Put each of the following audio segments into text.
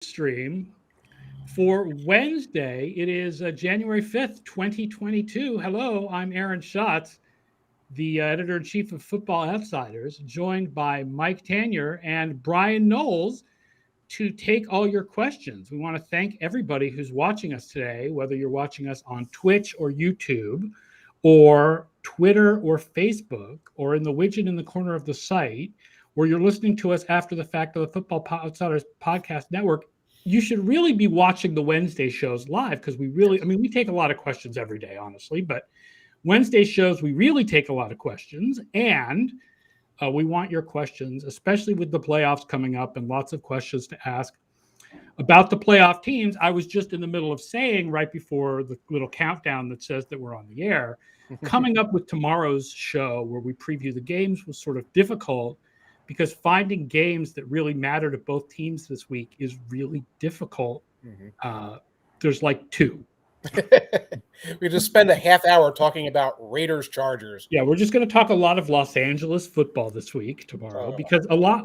stream for Wednesday. It is January 5th, 2022. Hello, I'm Aaron Schatz, the editor-in-chief of Football Outsiders, joined by Mike Tanier and Bryan Knowles to take all your questions. We want to thank everybody who's watching us today, whether you're watching us on Twitch or YouTube or Twitter or Facebook or in the widget in the corner of the site, or you're listening to us after the fact of the Football Outsiders Podcast Network. You should really be watching the Wednesday shows live because we take a lot of questions every day, honestly, but Wednesday shows, we really take a lot of questions, and we want your questions, especially with the playoffs coming up and lots of questions to ask about the playoff teams. I was just in the middle of saying right before the little countdown that says that we're on the air, coming up with tomorrow's show where we preview the games was sort of difficult because finding games that really matter to both teams this week is really difficult. There's like two. We just spend a half hour talking about Raiders Chargers. Yeah, we're just going to talk a lot of Los Angeles football this week tomorrow because a lot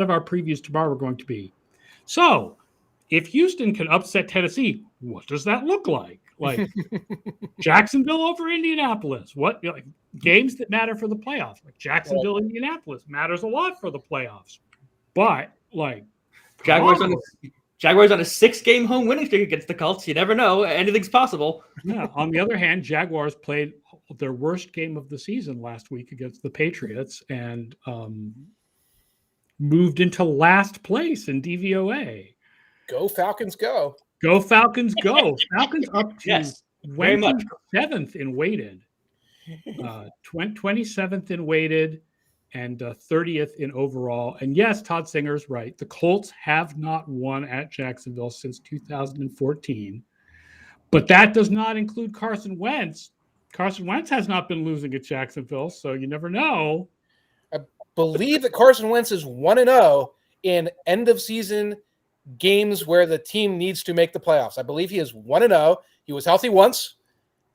of our previews tomorrow are going to be. So, if Houston can upset Tennessee, what does that look like? Like Jacksonville over Indianapolis. What games that matter for the playoffs? Like Jacksonville, Indianapolis matters a lot for the playoffs. But Jaguars on a 6-game home winning streak against the Colts. You never know. Anything's possible. Yeah. On the other hand, Jaguars played their worst game of the season last week against the Patriots and moved into last place in DVOA. Go Falcons, go. Go Falcons, go. Falcons up to Yes, very much. 27th in weighted. 27th in weighted and 30th in overall. And yes, Todd Singer's right. The Colts have not won at Jacksonville since 2014. But that does not include Carson Wentz. Carson Wentz has not been losing at Jacksonville, so you never know. I believe that Carson Wentz is 1-0 in end-of-season games where the team needs to make the playoffs. I believe he is 1-0. He was healthy once,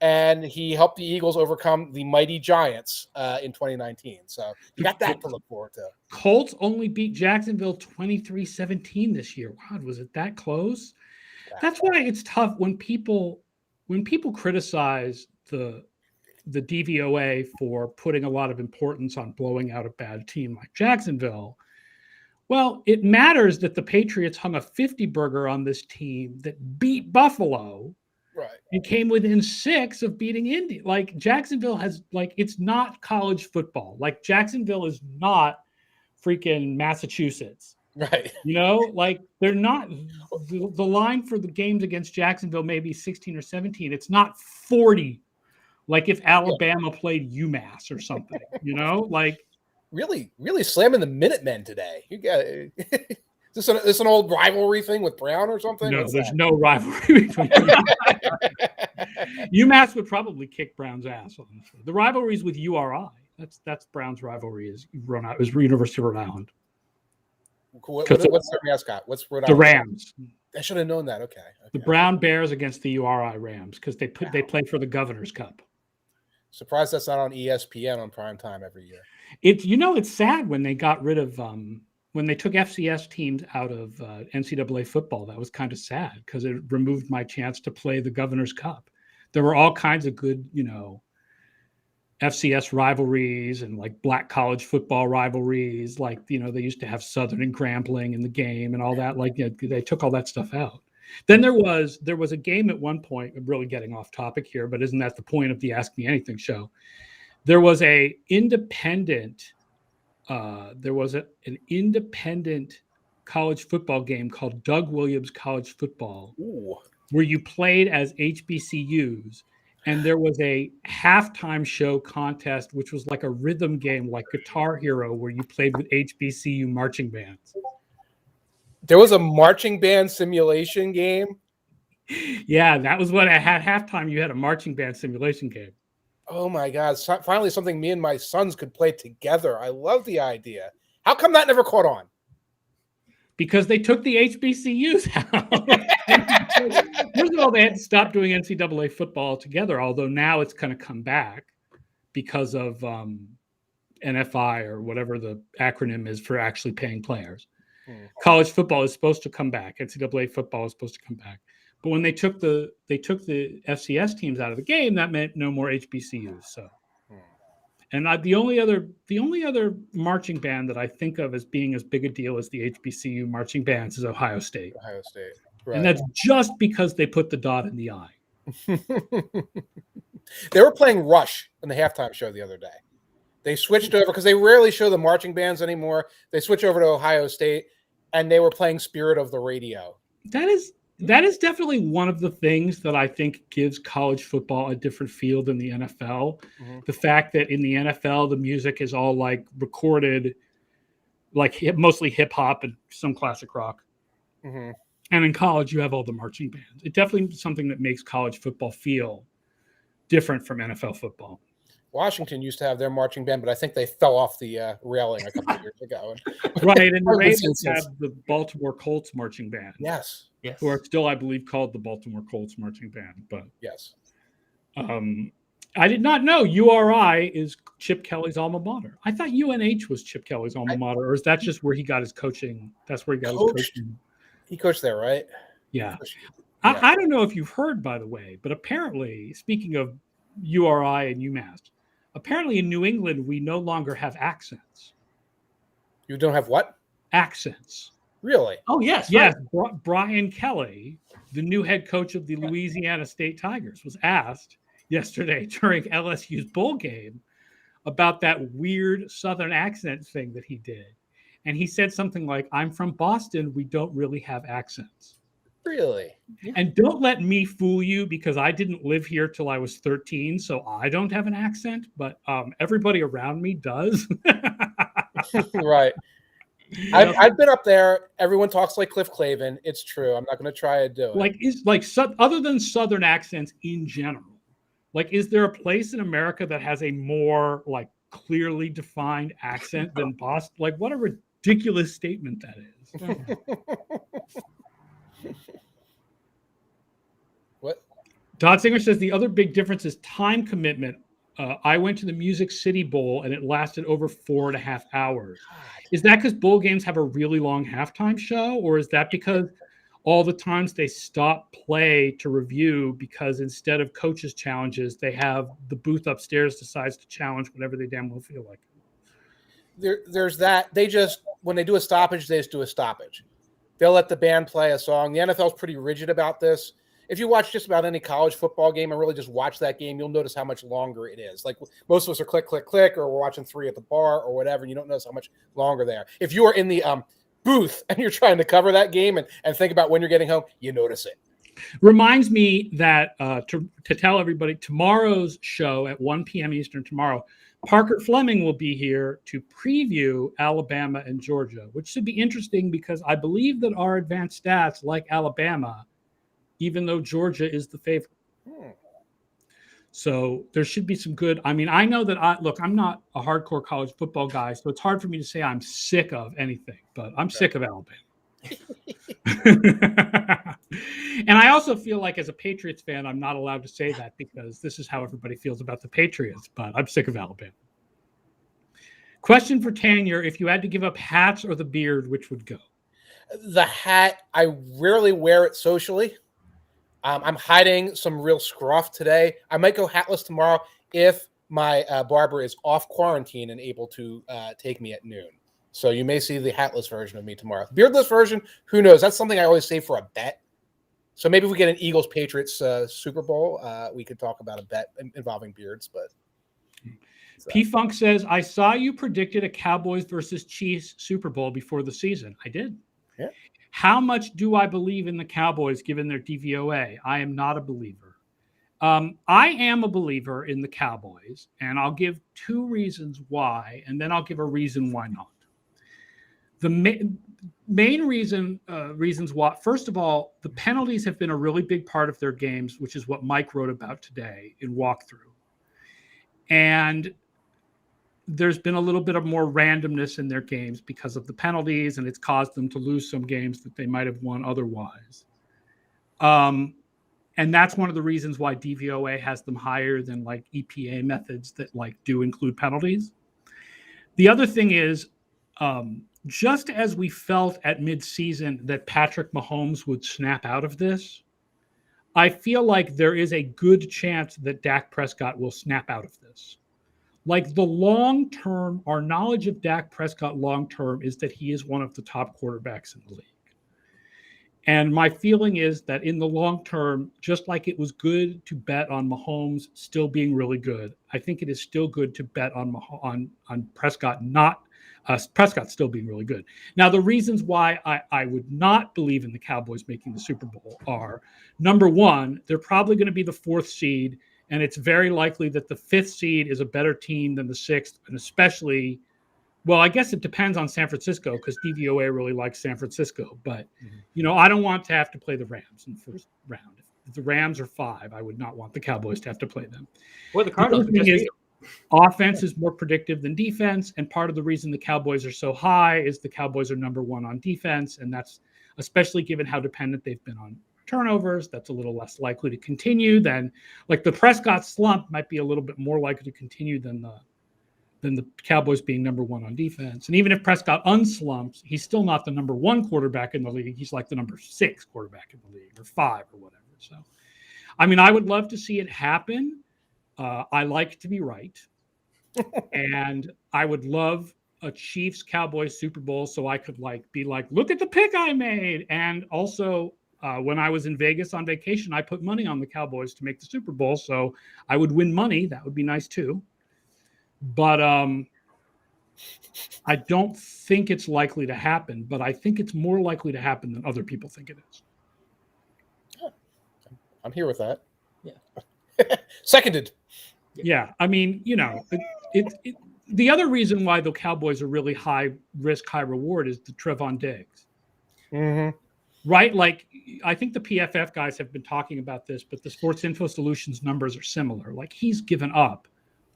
and he helped the Eagles overcome the mighty Giants in 2019. So you got that to look forward to. Colts only beat Jacksonville 23-17 this year. Wow, was it that close? That's why it's tough when people criticize the DVOA for putting a lot of importance on blowing out a bad team like Jacksonville. Well, it matters that the Patriots hung a 50-burger on this team that beat Buffalo. Right. And came within 6 of beating Indy. Like Jacksonville has, it's not college football. Like Jacksonville is not freaking Massachusetts. Right. They're not. The line for the games against Jacksonville may be 16 or 17. It's not 40. Like if Alabama played UMass or something. Really, really slamming the Minutemen today. You got Is this an old rivalry thing with Brown or something? No, there's no rivalry between UMass would probably kick Brown's ass. Honestly. The rivalry is with URI. That's Brown's rivalry is University of Rhode Island. What's their mascot? What's Rhode Island? The Rams. I should have known that. Okay. The Brown Bears against the URI Rams because they play for the Governor's Cup. Surprised that's not on ESPN on prime time every year. It's sad when they got rid of when they took FCS teams out of NCAA football. That was kind of sad because it removed my chance to play the Governor's Cup. There were all kinds of good, FCS rivalries and black college football rivalries. They used to have Southern and Grambling in the game and all that. They took all that stuff out. Then there was a game at one point. I'm really getting off topic here, but isn't that the point of the Ask Me Anything show? There was an independent college football game called Doug Williams College Football, where you played as HBCUs, and there was a halftime show contest, which was like a rhythm game, like Guitar Hero, where you played with HBCU marching bands. There was a marching band simulation game? Yeah, that was what I had halftime. You had a marching band simulation game. Oh, my God. Finally, something me and my sons could play together. I love the idea. How come that never caught on? Because they took the HBCUs out. First of all, they had to stop doing NCAA football altogether, although now it's going to come back because of NFI or whatever the acronym is for actually paying players. College football is supposed to come back. NCAA football is supposed to come back. But when they took the FCS teams out of the game, that meant no more HBCUs. So, and the only other marching band that I think of as being as big a deal as the HBCU marching bands is Ohio State. Ohio State, right. And that's just because they put the dot in the I. They were playing Rush in the halftime show the other day. They switched over because they rarely show the marching bands anymore. They switch over to Ohio State, and they were playing Spirit of the Radio. That is definitely one of the things that I think gives college football a different feel than the NFL. Mm-hmm. The fact that in the NFL, the music is all like recorded, like mostly hip hop and some classic rock. Mm-hmm. And in college, you have all the marching bands. It definitely is something that makes college football feel different from NFL football. Washington used to have their marching band, but I think they fell off the railing a couple of years ago. Right, and the Ravens have the Baltimore Colts marching band. Yes. Who are still, I believe, called the Baltimore Colts marching band. But yes, I did not know URI is Chip Kelly's alma mater. I thought UNH was Chip Kelly's alma mater, or is that just where he got his coaching? That's where he got his coaching. He coached there, right? Yeah. I don't know if you've heard, by the way, but apparently, speaking of URI and UMass, apparently in New England, we no longer have accents. You don't have what? Accents. Really? Oh, yes. Yes. Right. Bryan Kelly, the new head coach of the Louisiana State Tigers, was asked yesterday during LSU's bowl game about that weird Southern accent thing that he did. And he said something like, I'm from Boston. We don't really have accents. Really? And don't let me fool you because I didn't live here till I was 13. So I don't have an accent, but everybody around me does. Right. I've been up there. Everyone talks like Cliff Clavin. It's true. I'm not going to try to do it. Other than Southern accents in general, like, is there a place in America that has a more like clearly defined accent than Boston? Like, what a ridiculous statement that is. What? Todd Singer says the other big difference is time commitment. I went to the Music City Bowl and it lasted over 4.5 hours. God. Is that because bowl games have a really long halftime show, or is that because all the times they stop play to review because instead of coaches' challenges, they have the booth upstairs decides to challenge whatever they damn well feel like? There's that. They just, when they do a stoppage, they just do a stoppage. They'll let the band play a song. The NFL is pretty rigid about this. If you watch just about any college football game and really just watch that game, you'll notice how much longer it is. Like most of us are click, click, click, or we're watching 3 at the bar or whatever, and you don't notice how much longer they are. If you are in the booth and you're trying to cover that game and think about when you're getting home, you notice it. Reminds me that to tell everybody, tomorrow's show at 1 p.m. Eastern tomorrow, Parker Fleming will be here to preview Alabama and Georgia, which should be interesting because I believe that our advanced stats like Alabama, even though Georgia is the favorite. So there should be some good. I mean, I know that I'm not a hardcore college football guy, so it's hard for me to say I'm sick of anything, but I'm sick of Alabama. And I also feel like as a Patriots fan, I'm not allowed to say that because this is how everybody feels about the Patriots, but I'm sick of Alabama. Question for Tanier: if you had to give up hats or the beard, which would go? The hat, I rarely wear it socially. I'm hiding some real scruff today. I might go hatless tomorrow if my barber is off quarantine and able to take me at noon. So you may see the hatless version of me tomorrow. Beardless version, who knows? That's something I always save for a bet. So maybe if we get an Eagles-Patriots Super Bowl, we could talk about a bet involving beards. But P-Funk says, I saw you predicted a Cowboys versus Chiefs Super Bowl before the season. I did. Yeah. How much do I believe in the Cowboys given their DVOA? I am not a believer. I am a believer in the Cowboys, and I'll give 2 reasons why, and then I'll give a reason why not. The main reasons why, first of all, the penalties have been a really big part of their games, which is what Mike wrote about today in walkthrough. And there's been a little bit of more randomness in their games because of the penalties, and it's caused them to lose some games that they might have won otherwise. And that's one of the reasons why DVOA has them higher than like EPA methods that like do include penalties. The other thing is just as we felt at midseason that Patrick Mahomes would snap out of this, I feel like there is a good chance that Dak Prescott will snap out of this. Like the long term, our knowledge of Dak Prescott long term is that he is one of the top quarterbacks in the league. And my feeling is that in the long term, just like it was good to bet on Mahomes still being really good, I think it is still good to bet on Prescott Prescott still being really good. Now, the reasons why I would not believe in the Cowboys making the Super Bowl are, number one, they're probably going to be the 4th seed, and it's very likely that the 5th seed is a better team than the 6th, and especially, well, I guess it depends on San Francisco because DVOA really likes San Francisco. But, I don't want to have to play the Rams in the first round. If the Rams are 5, I would not want the Cowboys to have to play them. Or the Cardinals. Offense is more predictive than defense, and part of the reason the Cowboys are so high is the Cowboys are number 1 on defense, and that's especially given how dependent they've been on turnovers. That's a little less likely to continue than, like, the Prescott slump might be a little bit more likely to continue than the Cowboys being number 1 on defense. And even if Prescott unslumps, he's still not the number 1 quarterback in the league. He's like the number 6 quarterback in the league, or 5 or whatever. So, I mean, I would love to see it happen. I like to be right. And I would love a Chiefs Cowboys Super Bowl so I could be like, look at the pick I made. And also, when I was in Vegas on vacation, I put money on the Cowboys to make the Super Bowl. So I would win money. That would be nice too. But I don't think it's likely to happen, but I think it's more likely to happen than other people think it is. I'm here with that. Yeah. Seconded. Yeah. I mean, the other reason why the Cowboys are really high risk, high reward is the Trevon Diggs. Mm-hmm. Right? Like, I think the PFF guys have been talking about this, but the Sports Info Solutions numbers are similar. Like, he's given up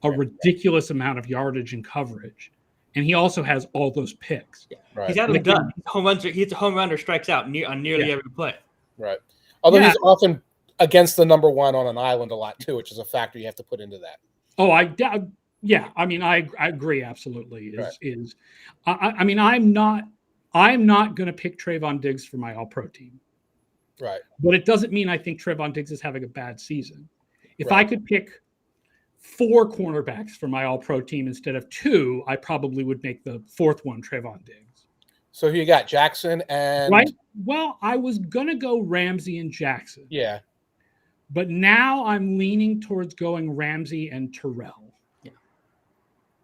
a ridiculous amount of yardage and coverage, and he also has all those picks. Yeah. Right. He's Adam Dunn. He's a home run or strikes out on nearly every play. Right. Although he's often against the number 1 on an island a lot too, which is a factor you have to put into that. Oh, I mean, I agree absolutely. I mean, I'm not going to pick Trevon Diggs for my All-Pro team. Right. But it doesn't mean I think Trevon Diggs is having a bad season. If I could pick 4 cornerbacks for my All-Pro team instead of 2, I probably would make the 4th one Trevon Diggs. So you got Jackson and... Right? Well, I was going to go Ramsey and Jackson. Yeah. But now I'm leaning towards going Ramsey and Terrell.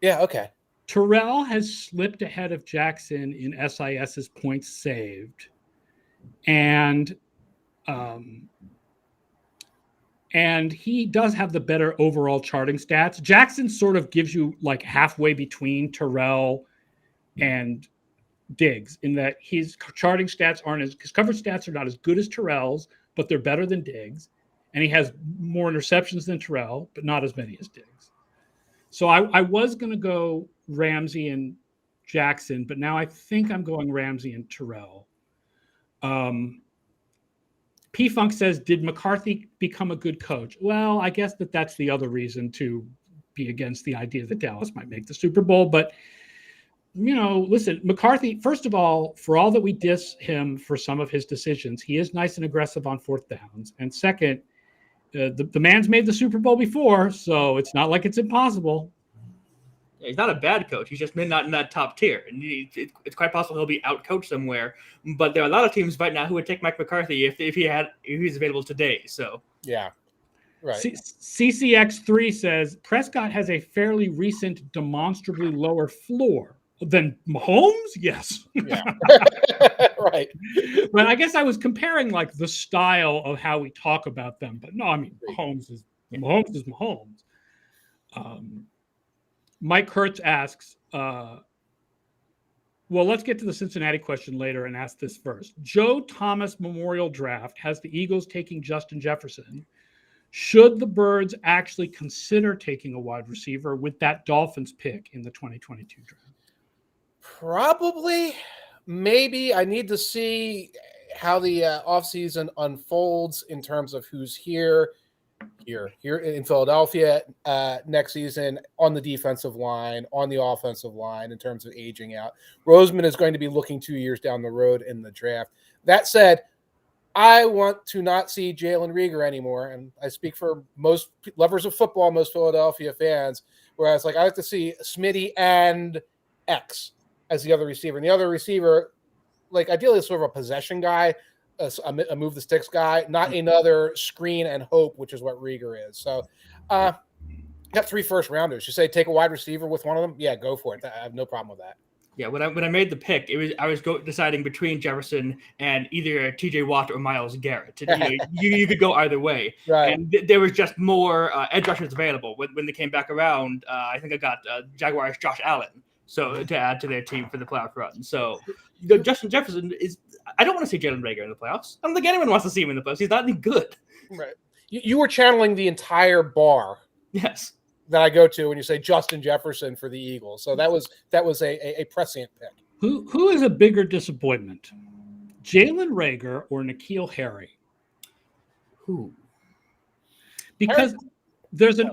Yeah, okay. Terrell has slipped ahead of Jackson in SIS's points saved. And he does have the better overall charting stats. Jackson sort of gives you like halfway between Terrell and Diggs in that his charting stats his coverage stats are not as good as Terrell's, but they're better than Diggs. And he has more interceptions than Terrell, but not as many as Diggs. So I was going to go Ramsey and Jackson, but now I think I'm going Ramsey and Terrell. P-Funk says, did McCarthy become a good coach? Well, I guess that's the other reason to be against the idea that Dallas might make the Super Bowl. But, listen, McCarthy, first of all, for all that we diss him for some of his decisions, he is nice and aggressive on 4th downs. And second, the man's made the Super Bowl before, so it's not like it's impossible. Yeah, he's not a bad coach. He's just not in that top tier. And it's quite possible he'll be out-coached somewhere. But there are a lot of teams right now who would take Mike McCarthy if he's available today. So yeah, right. CCX3 says Prescott has a fairly recent, demonstrably lower floor than Mahomes. Yes, yeah, right. But I guess I was comparing like the style of how we talk about them. But no, I mean Mahomes is Mahomes. Mike Kurtz asks, well, let's get to the Cincinnati question later and ask this first. Joe Thomas Memorial Draft has the Eagles taking Justin Jefferson. Should the Birds actually consider taking a wide receiver with that Dolphins pick in the 2022 draft? Probably. Maybe. I need to see how the offseason unfolds in terms of who's here. here in Philadelphia next season on the defensive line, on the offensive line in terms of aging out. Roseman is going to be looking 2 years down the road in the draft. That said, I want to not see Jalen Reagor anymore, and I speak for most lovers of football, most Philadelphia fans, whereas like I like to see Smitty and X as the other receiver. And the other receiver, like ideally sort of a possession guy, a move the sticks guy, not another screen and hope, which is what Reagor is. So got 3 first rounders. You say take a wide receiver with one of them? Yeah, go for it. I have no problem with that. Yeah, when I made the pick, I was deciding between Jefferson and either T.J. Watt or Myles Garrett. You could go either way, right. And there was just more edge rushers available when they came back around. I think I got Jaguars Josh Allen, so to add to their team for the playoff run. So Justin Jefferson is. I don't want to see Jalen Reagor in the playoffs. I don't think anyone wants to see him in the playoffs. He's not any good. Right. You were channeling the entire bar. Yes. That I go to when you say Justin Jefferson for the Eagles. So that was a prescient pick. Who is a bigger disappointment, Jalen Reagor or N'Keal Harry? Who? Because there's an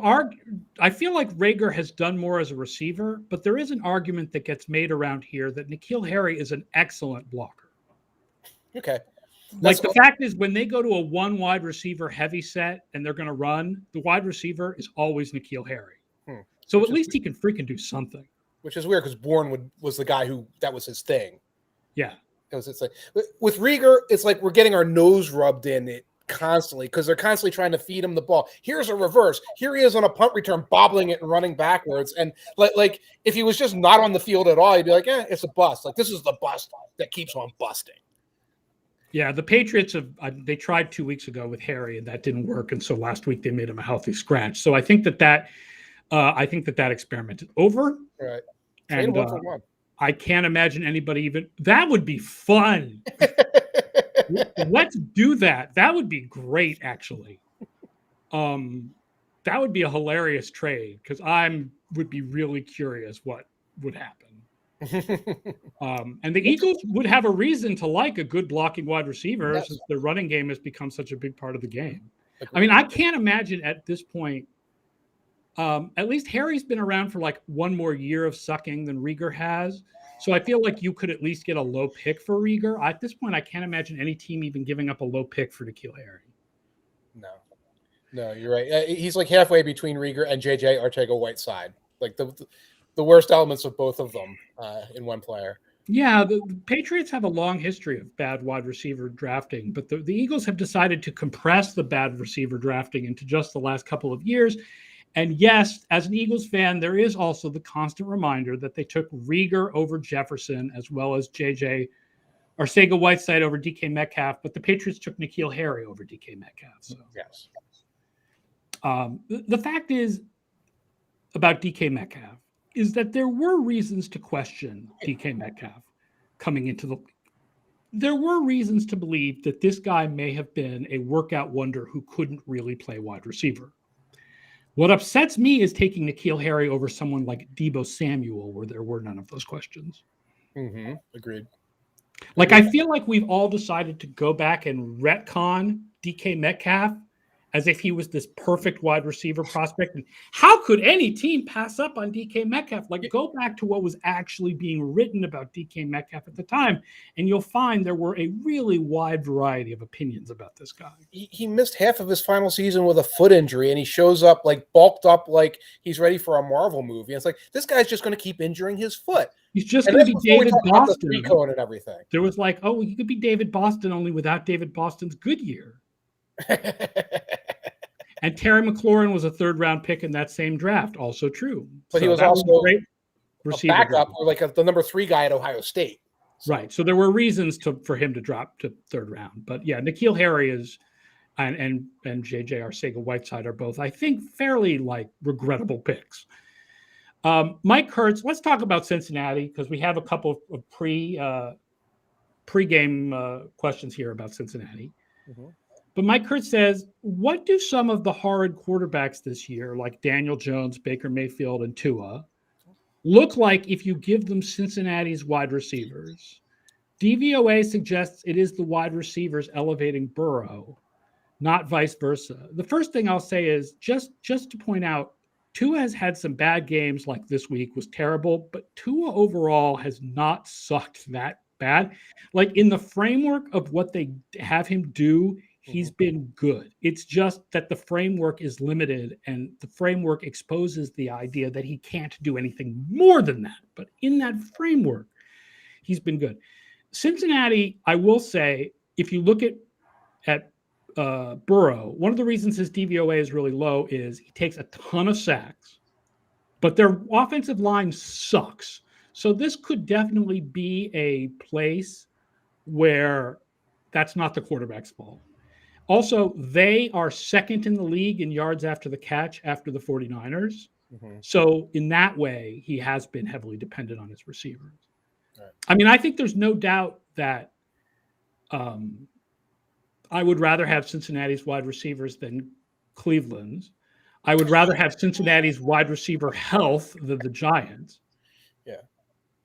I feel like Reagor has done more as a receiver, but there is an argument that gets made around here that N'Keal Harry is an excellent blocker. Okay. Like the fact is, when they go to a one wide receiver heavy set and they're going to run, the wide receiver is always N'Keal Harry. So at least he can freaking do something. Which is weird because Bourne was the guy that was his thing. Yeah. It's like with Reagor, it's like we're getting our nose rubbed in it constantly because they're constantly trying to feed him the ball. Here's a reverse. Here he is on a punt return, bobbling it and running backwards. And like if he was just not on the field at all, you'd be like, it's a bust. Like this is the bust that keeps on busting. Yeah, the Patriots they tried 2 weeks ago with Harry, and that didn't work. And so last week they made him a healthy scratch. So I think that experiment is over. Right. And I can't imagine anybody even that would be fun. Let's do that. That would be great, actually. That would be a hilarious trade because would be really curious what would happen. And the Eagles would have a reason to like a good blocking wide receiver since their running game has become such a big part of the game. I mean, I can't imagine at this point, at least Harry's been around for like one more year of sucking than Reagor has. So I feel like you could at least get a low pick for Reagor. At this point, I can't imagine any team even giving up a low pick for N'Keal Harry. No, you're right. He's like halfway between Reagor and JJ Arcega-Whiteside. Like the worst elements of both of them in one player. Yeah, the Patriots have a long history of bad wide receiver drafting, but the Eagles have decided to compress the bad receiver drafting into just the last couple of years. And yes, as an Eagles fan, there is also the constant reminder that they took Reagor over Jefferson as well as JJ Arcega-Whiteside over DK Metcalf, but the Patriots took N'Keal Harry over DK Metcalf. So. Yes. The fact is about DK Metcalf is that there were reasons to question DK Metcalf coming into the. There were reasons to believe that this guy may have been a workout wonder who couldn't really play wide receiver. What upsets me is taking N'Keal Harry over someone like Deebo Samuel, where there were none of those questions. Mm-hmm. Agreed. Like, I feel like we've all decided to go back and retcon DK Metcalf as if he was this perfect wide receiver prospect. And how could any team pass up on DK Metcalf? Like, go back to what was actually being written about DK Metcalf at the time, and you'll find there were a really wide variety of opinions about this guy. He missed half of his final season with a foot injury, and he shows up like bulked up like he's ready for a Marvel movie. And it's like, this guy's just going to keep injuring his foot. He's just going to be David Boston. And everything. There was like, oh, you could be David Boston only without David Boston's good year. And Terry McLaurin was a third-round pick in that same draft. Also true. But he was also a great receiver, backup, or like the number 3 guy at Ohio State. So. Right. So there were reasons for him to drop to third round. But yeah, N'Keal Harry is and JJ Arcega-Whiteside are both, I think, fairly like regrettable picks. Mike Kurtz, let's talk about Cincinnati because we have a couple of pre-game questions here about Cincinnati. Mm-hmm. But Mike Kurtz says, what do some of the horrid quarterbacks this year, like Daniel Jones, Baker Mayfield, and Tua, look like if you give them Cincinnati's wide receivers? DVOA suggests it is the wide receivers elevating Burrow. not vice versa. The first thing I'll say is just to point out, Tua has had some bad games, like this week was terrible, but Tua overall has not sucked that bad. Like in the framework of what they have him do, he's been good. It's just that the framework is limited, and the framework exposes the idea that he can't do anything more than that. But in that framework, he's been good. Cincinnati, I will say, if you look at Burrow, one of the reasons his DVOA is really low is he takes a ton of sacks, but their offensive line sucks. So this could definitely be a place where that's not the quarterback's fault. Also, they are second in the league in yards after the catch after the 49ers. So in that way, he has been heavily dependent on his receivers. Right. I mean, I think there's no doubt that I would rather have Cincinnati's wide receivers than Cleveland's. I would rather have Cincinnati's wide receiver health than the Giants. Yeah.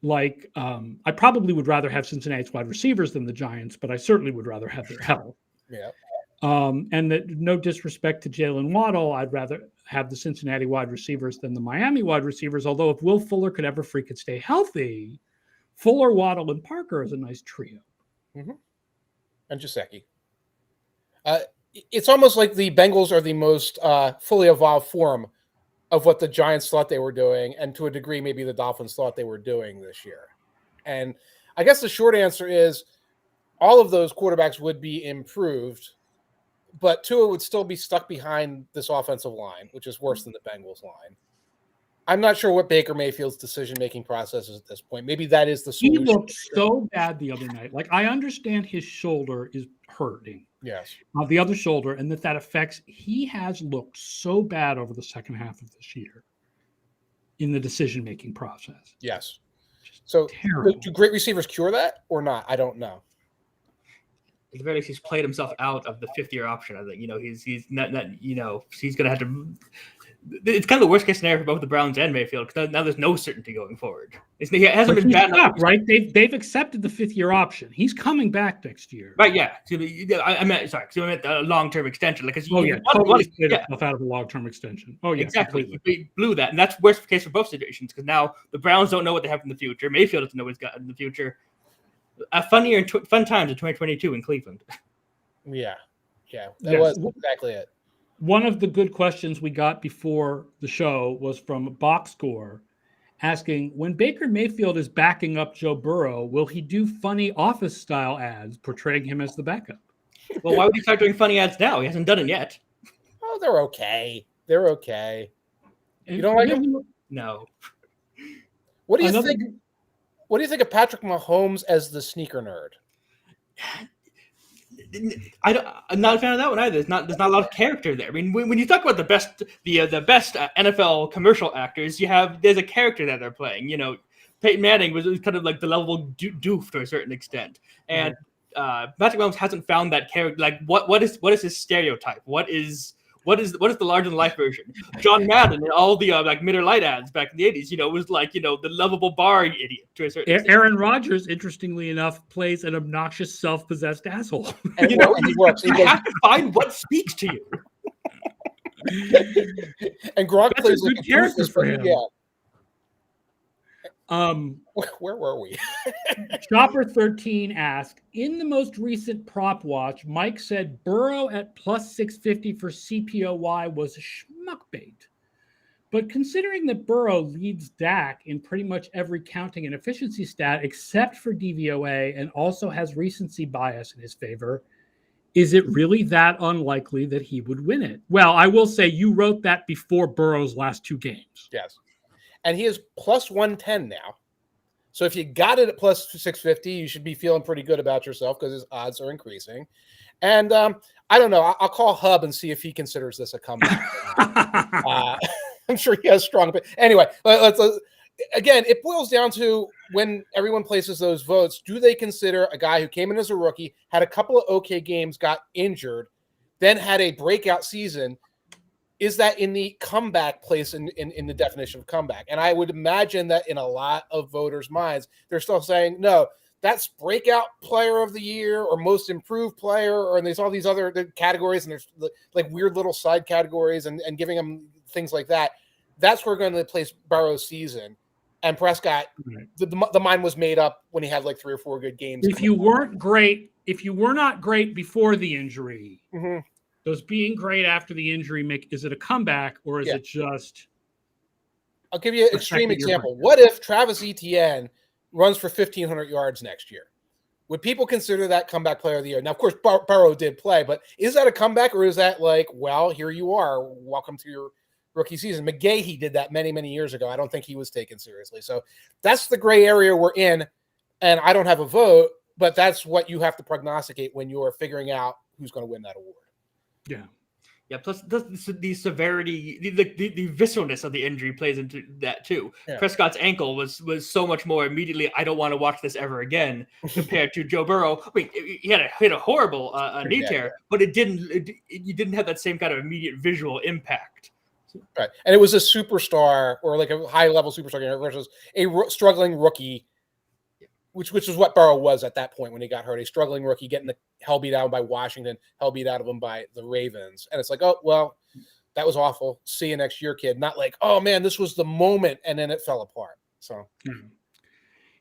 Like, I probably would rather have Cincinnati's wide receivers than the Giants, but I certainly would rather have their health. Yeah. And that, no disrespect to Jalen Waddle, I'd rather have the Cincinnati wide receivers than the Miami wide receivers. Although if Will Fuller could ever freaking stay healthy, Fuller, Waddle, and Parker is a nice trio. And Gesicki. It's almost like the Bengals are the most fully evolved form of what the Giants thought they were doing, and to a degree, maybe the Dolphins thought they were doing this year. And I guess the short answer is all of those quarterbacks would be improved, but Tua would still be stuck behind this offensive line, which is worse than the Bengals line. I'm not sure what Baker Mayfield's decision-making process is at this point. Maybe that is the solution. He looked so bad the other night. Like, I understand his shoulder is hurting. Yes. The other shoulder, and that affects. He has looked so bad over the second half of this year in the decision-making process. Yes. So, terrible. Do great receivers cure that or not? I don't know. At the very least, he's played himself out of the fifth-year option. I think he's not he's going to have to. It's kind of the worst case scenario for both the Browns and Mayfield, because now there's no certainty going forward. He hasn't been bad enough, right? They've accepted the fifth-year option. He's coming back next year, right? Yeah. I meant a long-term extension. Totally played himself out of a long-term extension. Oh yeah, exactly. Completely. He blew that, and that's worst case for both situations, because now the Browns don't know what they have in the future. Mayfield doesn't know what he's got in the future. A fun year, fun times in 2022 in Cleveland. Yeah, that was exactly it. One of the good questions we got before the show was from Box Score, asking, when Baker Mayfield is backing up Joe Burrow, will he do funny Office-style ads portraying him as the backup? Well, why would he start doing funny ads now? He hasn't done it yet. Oh, they're okay. You don't like them? No. What do you think? What do you think of Patrick Mahomes as the sneaker nerd? I'm not a fan of that one either. There's not a lot of character there. I mean, when you talk about the best NFL commercial actors, there's a character that they're playing. Peyton Manning was kind of like the lovable doof to a certain extent, and Patrick Mahomes hasn't found that character. Like, what is his stereotype? What is the larger than life version? John Madden and all the Miller Lite ads back in the 80s, was like, the lovable bar idiot to a certain extent. Aaron Rodgers, interestingly enough, plays an obnoxious, self-possessed asshole. And he works. You have to find what speaks to you. And Gronk That's plays a good character for him. Yeah. Where were we? Shopper13 asked, in the most recent prop watch, Mike said Burrow at plus 650 for CPOY was schmuck bait. But considering that Burrow leads Dak in pretty much every counting and efficiency stat except for DVOA and also has recency bias in his favor, is it really that unlikely that he would win it? Well, I will say you wrote that before Burrow's last two games. Yes. And he is plus 110 now. So if you got it at plus 650, you should be feeling pretty good about yourself because his odds are increasing. And I don't know. I'll call Hub and see if he considers this a comeback. I'm sure he has strong. Anyway, let's again, it boils down to when everyone places those votes, do they consider a guy who came in as a rookie, had a couple of okay games, got injured, then had a breakout season? Is that in the comeback place in the definition of comeback? And I would imagine that in a lot of voters' minds, they're still saying, no, that's breakout player of the year or most improved player, or and there's all these other categories, and there's like weird little side categories, and giving them things like that. That's where we're going to place Burrow's season. And Prescott, the mind was made up when he had like 3 or 4 good games. If you were not great before the injury, does being great after the injury is it a comeback, or is it just? I'll give you an extreme example. What if Travis Etienne runs for 1,500 yards next year? Would people consider that comeback player of the year? Now, of course, Burrow did play, but is that a comeback, or is that like, well, here you are, welcome to your rookie season? McGahee did that many, many years ago. I don't think he was taken seriously. So that's the gray area we're in, and I don't have a vote, but that's what you have to prognosticate when you're figuring out who's going to win that award. Yeah. Yeah, plus the severity, the visceralness of the injury plays into that too. Yeah. Prescott's ankle was so much more immediately, I don't want to watch this ever again, compared to Joe Burrow. I mean, he had a horrible knee tear, but you didn't have that same kind of immediate visual impact. Right, and it was a superstar or like a high-level superstar versus a struggling rookie, which is what Burrow was at that point when he got hurt. A struggling rookie getting the hell beat out by Washington, hell beat out of him by the Ravens. And it's like, oh, well, that was awful. See you next year, kid. Not like, oh, man, this was the moment, and then it fell apart. So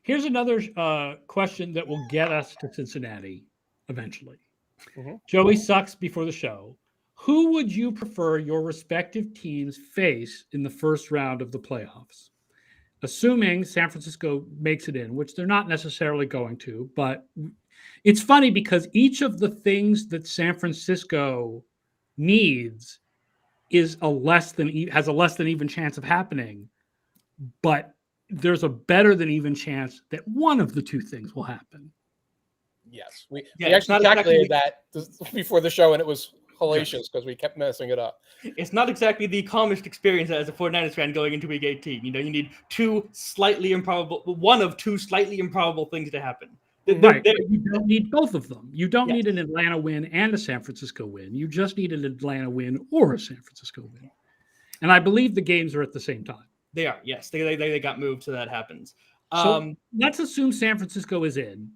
here's another question that will get us to Cincinnati eventually. Joey sucks before the show. Who would you prefer your respective teams face in the first round of the playoffs? Assuming San Francisco makes it in, which they're not necessarily going to, but it's funny because each of the things that San Francisco needs has a less than even chance of happening, but there's a better than even chance that one of the two things will happen. Yes, we actually calculated that before the show, and it was hellacious because we kept messing it up. It's not exactly the calmest experience as a 49ers fan going into week 18. You need one of two slightly improbable things to happen. Right. You don't need both of them. You don't need an Atlanta win and a San Francisco win. You just need an Atlanta win or a San Francisco win. And I believe the games are at the same time. They are, yes. They got moved, so that happens. So let's assume San Francisco is in.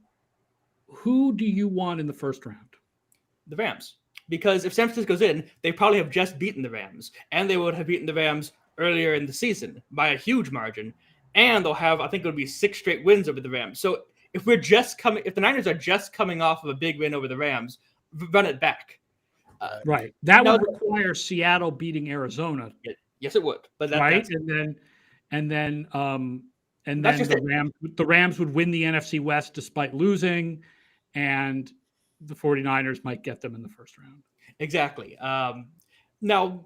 Who do you want in the first round? The Rams. Because if San Francisco's in, they probably have just beaten the Rams. And they would have beaten the Rams earlier in the season by a huge margin. And they'll have, I think it would be 6 straight wins over the Rams. So if the Niners are just coming off of a big win over the Rams, run it back. Right. That would require Seattle beating Arizona. Yes, it would. But right. And then the Rams would win the NFC West despite losing, and the 49ers might get them in the first round. Exactly. Now,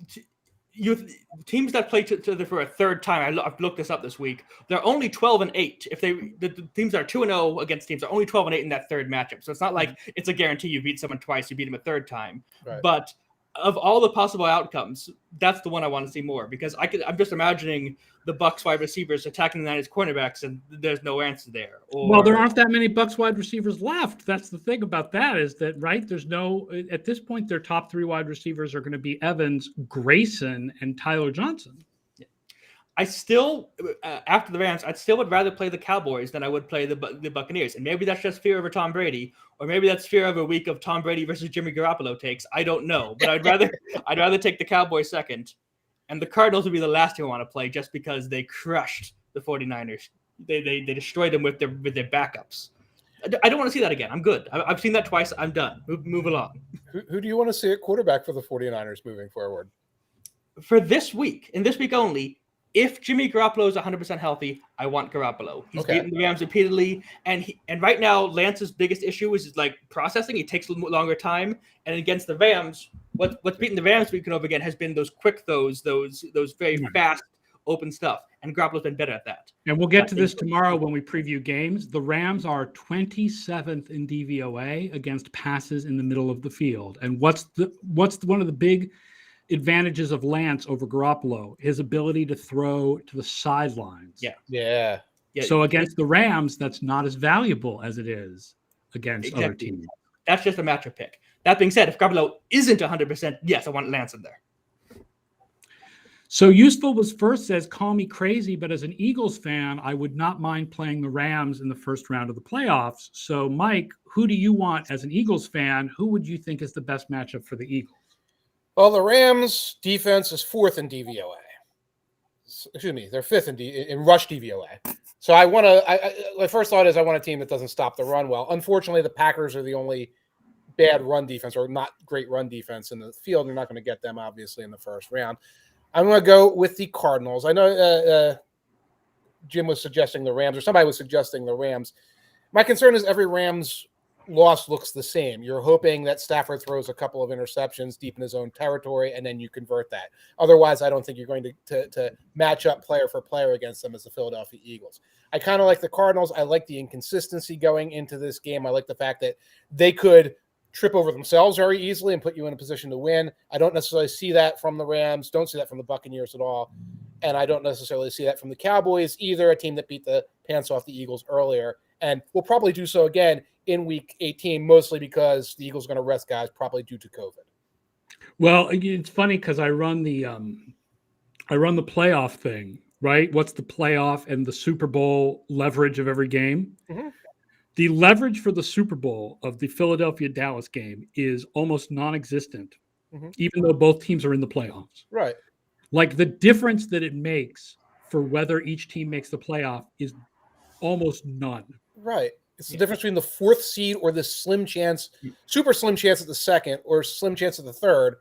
teams that play together for a third time, I've looked this up this week, they're only 12-8. If the teams that are 2-0 against teams are only 12-8 in that third matchup. So it's not like it's a guarantee you beat someone twice, you beat them a third time. Right. But of all the possible outcomes, that's the one I want to see more, because I'm just imagining the Bucs wide receivers attacking the Niners cornerbacks, and there's no answer there. Well, there aren't that many Bucs wide receivers left. That's the thing about that, is that, right, there's no, at this point, their top 3 wide receivers are going to be Evans, Grayson, and Tyler Johnson. I still, after the Rams, I still would rather play the Cowboys than I would play the Buccaneers. And maybe that's just fear over Tom Brady, or maybe that's fear of a week of Tom Brady versus Jimmy Garoppolo takes. I don't know, but I'd rather take the Cowboys second. And the Cardinals would be the last team I want to play, just because they crushed the 49ers. They destroyed them with their backups. I don't want to see that again. I'm good. I've seen that twice. I'm done. Move along. Who do you want to see at quarterback for the 49ers moving forward? For this week, and this week only, if Jimmy Garoppolo is 100% healthy, I want Garoppolo. He's beaten the Rams repeatedly, and right now Lance's biggest issue is like processing. It takes a little longer time, and against the Rams, what's beaten the Rams week and over again has been those quick those very fast open stuff, and Garoppolo's been better at that. And we'll get to this tomorrow when we preview games. The Rams are 27th in DVOA against passes in the middle of the field, and what's one of the big advantages of Lance over Garoppolo? His ability to throw to the sidelines. Yeah. So against the Rams, that's not as valuable as it is against other teams. That's just a matchup pick. That being said, if Garoppolo isn't 100%, yes, I want Lance in there. So Useful was first says, call me crazy, but as an Eagles fan, I would not mind playing the Rams in the first round of the playoffs. So, Mike, who do you want as an Eagles fan? Who would you think is the best matchup for the Eagles? Well, the Rams defense is 4th in DVOA. Excuse me, they're 5th in rush DVOA. So my first thought is I want a team that doesn't stop the run well. Unfortunately, the Packers are the only bad run defense or not great run defense in the field. You're not going to get them, obviously, in the first round. I'm going to go with the Cardinals. I know Jim was suggesting the Rams, or somebody was suggesting the Rams. My concern is every Rams loss looks the same. You're hoping that Stafford throws a couple of interceptions deep in his own territory, and then you convert that. Otherwise, I don't think you're going to match up player for player against them as the Philadelphia Eagles. I kind of like the Cardinals. I like the inconsistency going into this game. I like the fact that they could trip over themselves very easily and put you in a position to win. I don't necessarily see that from the Rams. Don't see that from the Buccaneers at all. And I don't necessarily see that from the Cowboys either, a team that beat the pants off the Eagles earlier. And will probably do so again in week 18, mostly because the Eagles are going to rest guys probably due to COVID. Well, it's funny because I run the playoff thing, right? What's the playoff and the Super Bowl leverage of every game? Mm-hmm. The leverage for the Super Bowl of the Philadelphia-Dallas game is almost non-existent, even though both teams are in the playoffs. Right. Like the difference that it makes for whether each team makes the playoff is almost none. Right. It's the difference between the 4th seed or the slim chance, super slim chance at the 2nd or slim chance at the 3rd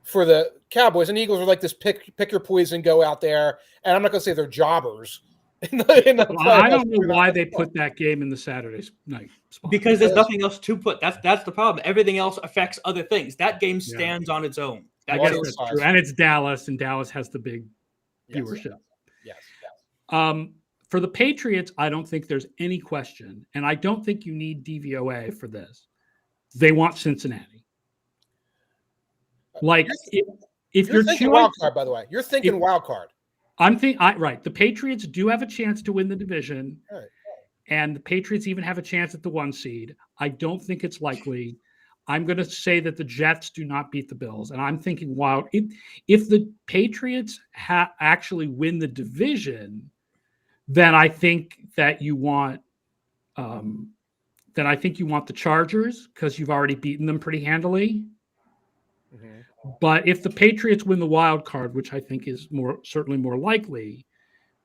for the Cowboys. And Eagles are like this pick your poison, go out there. And I'm not going to say they're jobbers. I don't know why they put that game in the Saturday night spot. Because there's nothing else to put. That's the problem. Everything else affects other things. That game stands on its own. That's true. And it's Dallas, and Dallas has the big viewership. Yes. For the Patriots, I don't think there's any question, and I don't think you need DVOA for this. They want Cincinnati. Like if you're thinking wild card, by the way, you're thinking wild card. Right. The Patriots do have a chance to win the division, right. And the Patriots even have a chance at the 1 seed. I don't think it's likely. I'm going to say that the Jets do not beat the Bills, and I'm thinking, wow, if the Patriots actually win the division, then I think that you want, the Chargers because you've already beaten them pretty handily. Mm-hmm. But if the Patriots win the wild card, which I think is certainly more likely,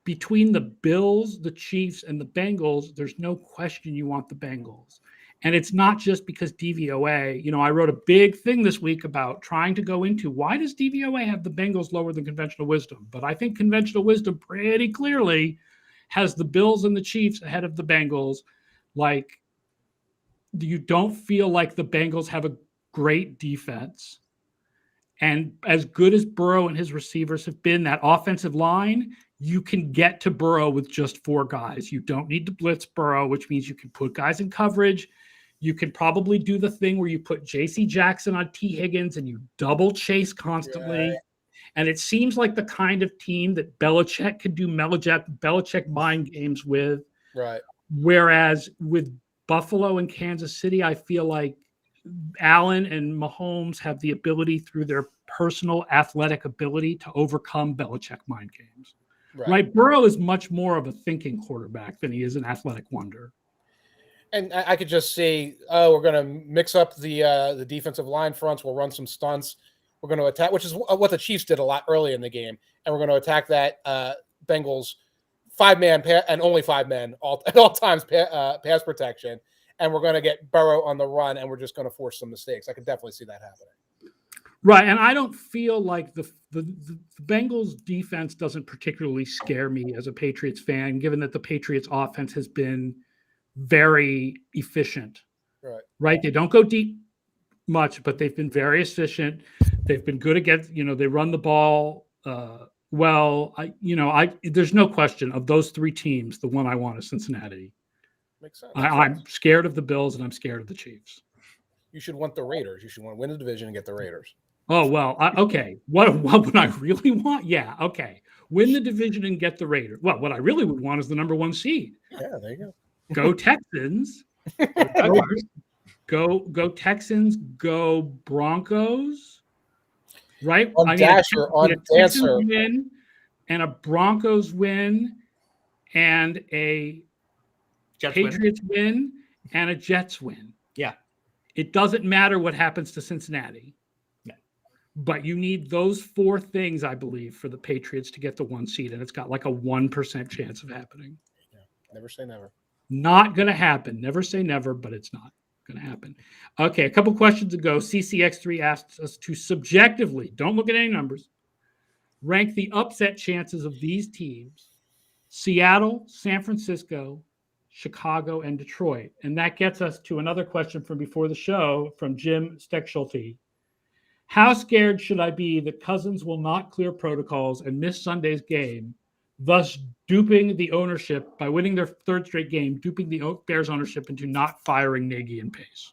between the Bills, the Chiefs, and the Bengals, there's no question you want the Bengals. And it's not just because DVOA. I wrote a big thing this week about trying to go into why does DVOA have the Bengals lower than conventional wisdom? But I think conventional wisdom pretty clearly has the Bills and the Chiefs ahead of the Bengals. Like, you don't feel like the Bengals have a great defense. And as good as Burrow and his receivers have been, that offensive line, you can get to Burrow with just 4 guys. You don't need to blitz Burrow, which means you can put guys in coverage. You can probably do the thing where you put J.C. Jackson on T. Higgins and you double chase constantly. Right. And it seems like the kind of team that Belichick could do Belichick mind games with. Right. Whereas with Buffalo and Kansas City, I feel like Allen and Mahomes have the ability through their personal athletic ability to overcome Belichick mind games. Right? Burrow is much more of a thinking quarterback than he is an athletic wonder. And I could just see, we're going to mix up the defensive line fronts. We'll run some stunts. We're going to attack, which is what the Chiefs did a lot early in the game. And we're going to attack that Bengals 5-man and only 5 men at all times pass protection. And we're going to get Burrow on the run, and we're just going to force some mistakes. I could definitely see that happening. Right, and I don't feel like the Bengals defense doesn't particularly scare me as a Patriots fan, given that the Patriots offense has been very efficient. Right, they don't go deep much, but they've been very efficient. They've been good against, they run the ball well. There's no question of those 3 teams. The one I want is Cincinnati. Makes sense. I'm scared of the Bills and I'm scared of the Chiefs. You should want the Raiders. You should want to win the division and get the Raiders. Oh, well, okay. What would I really want? Yeah, okay. Win the division and get the Raiders. Well, what I really would want is the number 1 seed. Yeah, there you go. Go Texans. Go Texans. Go Broncos. right? On I Dasher, on need a Texans Dancer. win and a Broncos win and a Jets Patriots win and a Jets win. Yeah. It doesn't matter what happens to Cincinnati. No. But you need those 4 things, I believe, for the Patriots to get the 1 seed, and it's got like a 1% chance of happening. Yeah. Never say never. Not going to happen. Never say never, but it's not going to happen. Okay, a couple questions ago, CCX3 asked us to subjectively, don't look at any numbers, rank the upset chances of these teams: Seattle, San Francisco, Chicago, and Detroit. And that gets us to another question from before the show from Jim Steckschulte. How scared should I be that Cousins will not clear protocols and miss Sunday's game, thus duping the ownership by winning their 3rd straight game, duping the Bears ownership into not firing Nagy and Pace?